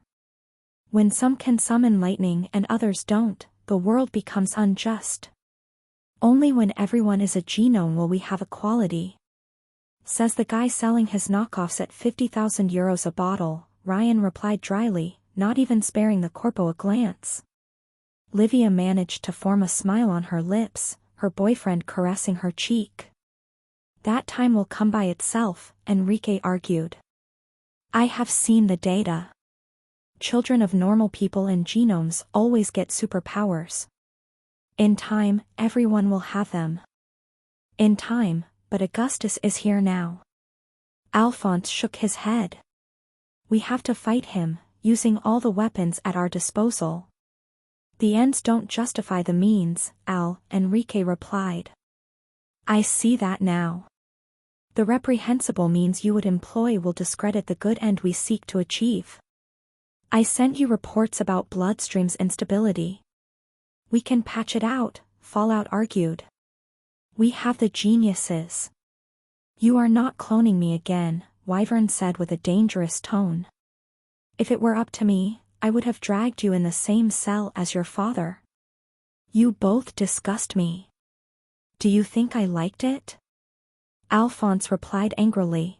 When some can summon lightning and others don't, the world becomes unjust. Only when everyone is a genome will we have equality." "Says the guy selling his knockoffs at 50,000 euros a bottle," Ryan replied dryly, not even sparing the corpo a glance. Livia managed to form a smile on her lips, her boyfriend caressing her cheek. "That time will come by itself," Enrique argued. "I have seen the data. Children of normal people and genomes always get superpowers. In time, everyone will have them." "In time, but Augustus is here now." Alphonse shook his head. "We have to fight him, using all the weapons at our disposal." "The ends don't justify the means," Enrique replied. "I see that now. The reprehensible means you would employ will discredit the good end we seek to achieve. I sent you reports about Bloodstream's instability." "We can patch it out," Fallout argued. "We have the geniuses." "You are not cloning me again," Wyvern said with a dangerous tone. "If it were up to me, I would have dragged you in the same cell as your father. You both disgust me. Do you think I liked it?" Alphonse replied angrily.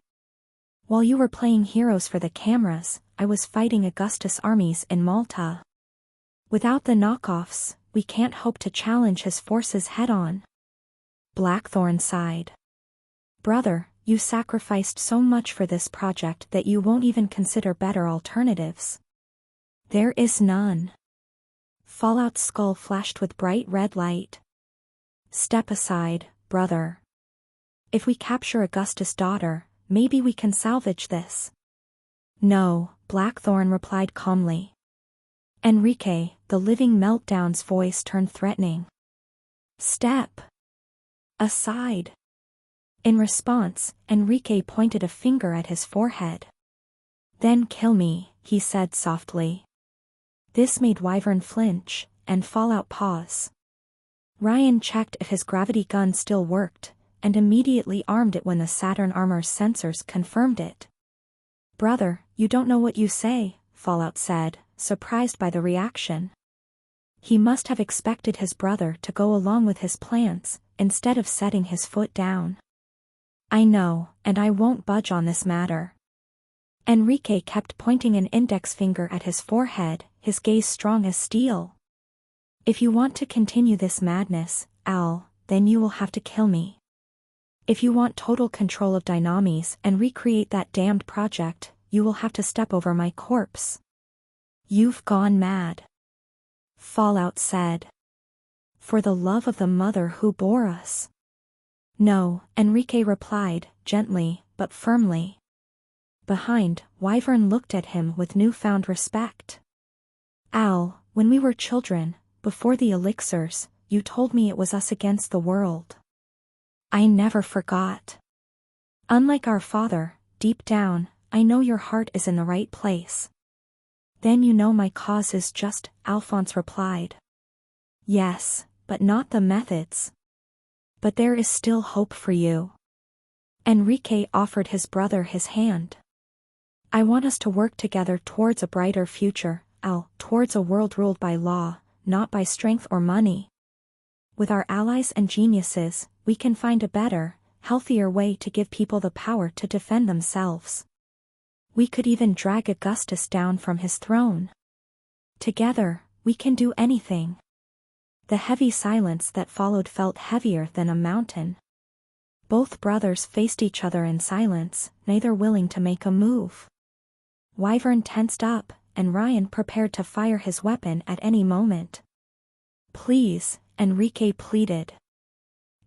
"While you were playing heroes for the cameras, I was fighting Augustus' armies in Malta. Without the knockoffs, we can't hope to challenge his forces head-on." Blackthorn sighed. "Brother, you sacrificed so much for this project that you won't even consider better alternatives." "There is none." Fallout's skull flashed with bright red light. "Step aside, brother. If we capture Augustus' daughter, maybe we can salvage this." "No," Blackthorn replied calmly. "Enrique," the living meltdown's voice turned threatening. "Step aside." In response, Enrique pointed a finger at his forehead. "Then kill me," he said softly. This made Wyvern flinch, and Fallout pause. Ryan checked if his gravity gun still worked, and immediately armed it when the Saturn armor's sensors confirmed it. "Brother, you don't know what you say," Fallout said, surprised by the reaction. He must have expected his brother to go along with his plans, instead of setting his foot down. "I know, and I won't budge on this matter." Enrique kept pointing an index finger at his forehead, his gaze strong as steel. "If you want to continue this madness, Al, then you will have to kill me. If you want total control of Dynamis and recreate that damned project, you will have to step over my corpse. You've gone mad. Fallout said. For the love of the mother who bore us. No, Enrique replied, gently, but firmly. Behind, Wyvern looked at him with newfound respect. Al, when we were children, before the elixirs, you told me it was us against the world. I never forgot. Unlike our father, deep down, I know your heart is in the right place. Then you know my cause is just, Alphonse replied. Yes, but not the methods. But there is still hope for you. Enrique offered his brother his hand. I want us to work together towards a brighter future, Al, towards a world ruled by law, not by strength or money. With our allies and geniuses, we can find a better, healthier way to give people the power to defend themselves. We could even drag Augustus down from his throne. Together, we can do anything. The heavy silence that followed felt heavier than a mountain. Both brothers faced each other in silence, neither willing to make a move. Wyvern tensed up, and Ryan prepared to fire his weapon at any moment. Please, Enrique pleaded.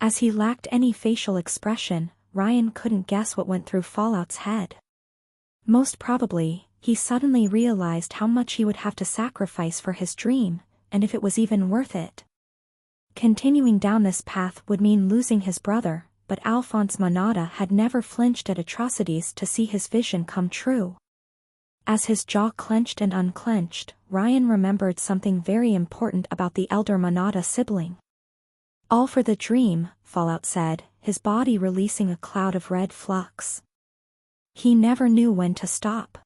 As he lacked any facial expression, Ryan couldn't guess what went through Fallout's head. Most probably, he suddenly realized how much he would have to sacrifice for his dream, and if it was even worth it. Continuing down this path would mean losing his brother, but Alphonse Monada had never flinched at atrocities to see his vision come true. As his jaw clenched and unclenched, Ryan remembered something very important about the elder Monada sibling. All for the dream, Fallout said, his body releasing a cloud of red flux. He never knew when to stop.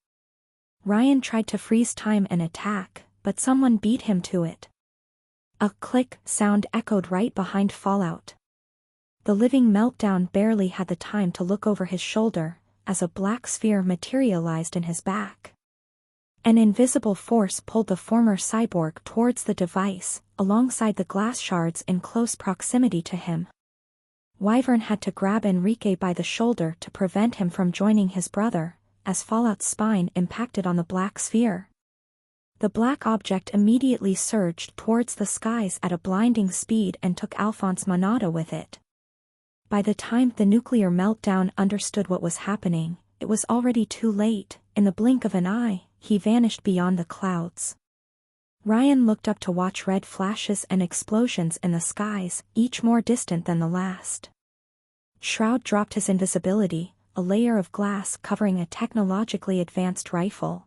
Ryan tried to freeze time and attack, but someone beat him to it. A click sound echoed right behind Fallout. The living meltdown barely had the time to look over his shoulder, as a black sphere materialized in his back. An invisible force pulled the former cyborg towards the device, alongside the glass shards in close proximity to him. Wyvern had to grab Enrique by the shoulder to prevent him from joining his brother, as Fallout's spine impacted on the black sphere. The black object immediately surged towards the skies at a blinding speed and took Alphonse Monada with it. By the time the nuclear meltdown understood what was happening, it was already too late. In the blink of an eye, he vanished beyond the clouds. Ryan looked up to watch red flashes and explosions in the skies, each more distant than the last. Shroud dropped his invisibility, a layer of glass covering a technologically advanced rifle.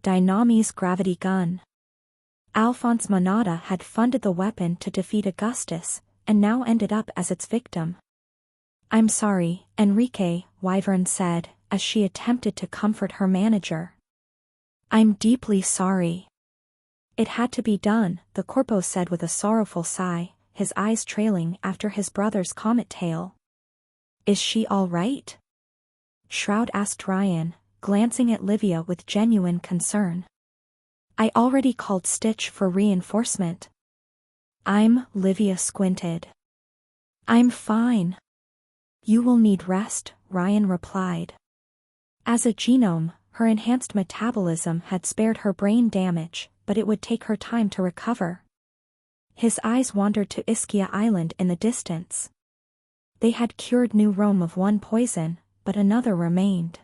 Dynami's gravity gun. Alphonse Monada had funded the weapon to defeat Augustus, and now ended up as its victim. I'm sorry, Enrique, Wyvern said, as she attempted to comfort her manager. I'm deeply sorry. It had to be done, the corpo said with a sorrowful sigh, his eyes trailing after his brother's comet tail. Is she all right? Shroud asked Ryan, glancing at Livia with genuine concern. I already called Stitch for reinforcement. Livia squinted. I'm fine. You will need rest, Ryan replied. As a genome, her enhanced metabolism had spared her brain damage, but it would take her time to recover. His eyes wandered to Ischia Island in the distance. They had cured New Rome of one poison, but another remained.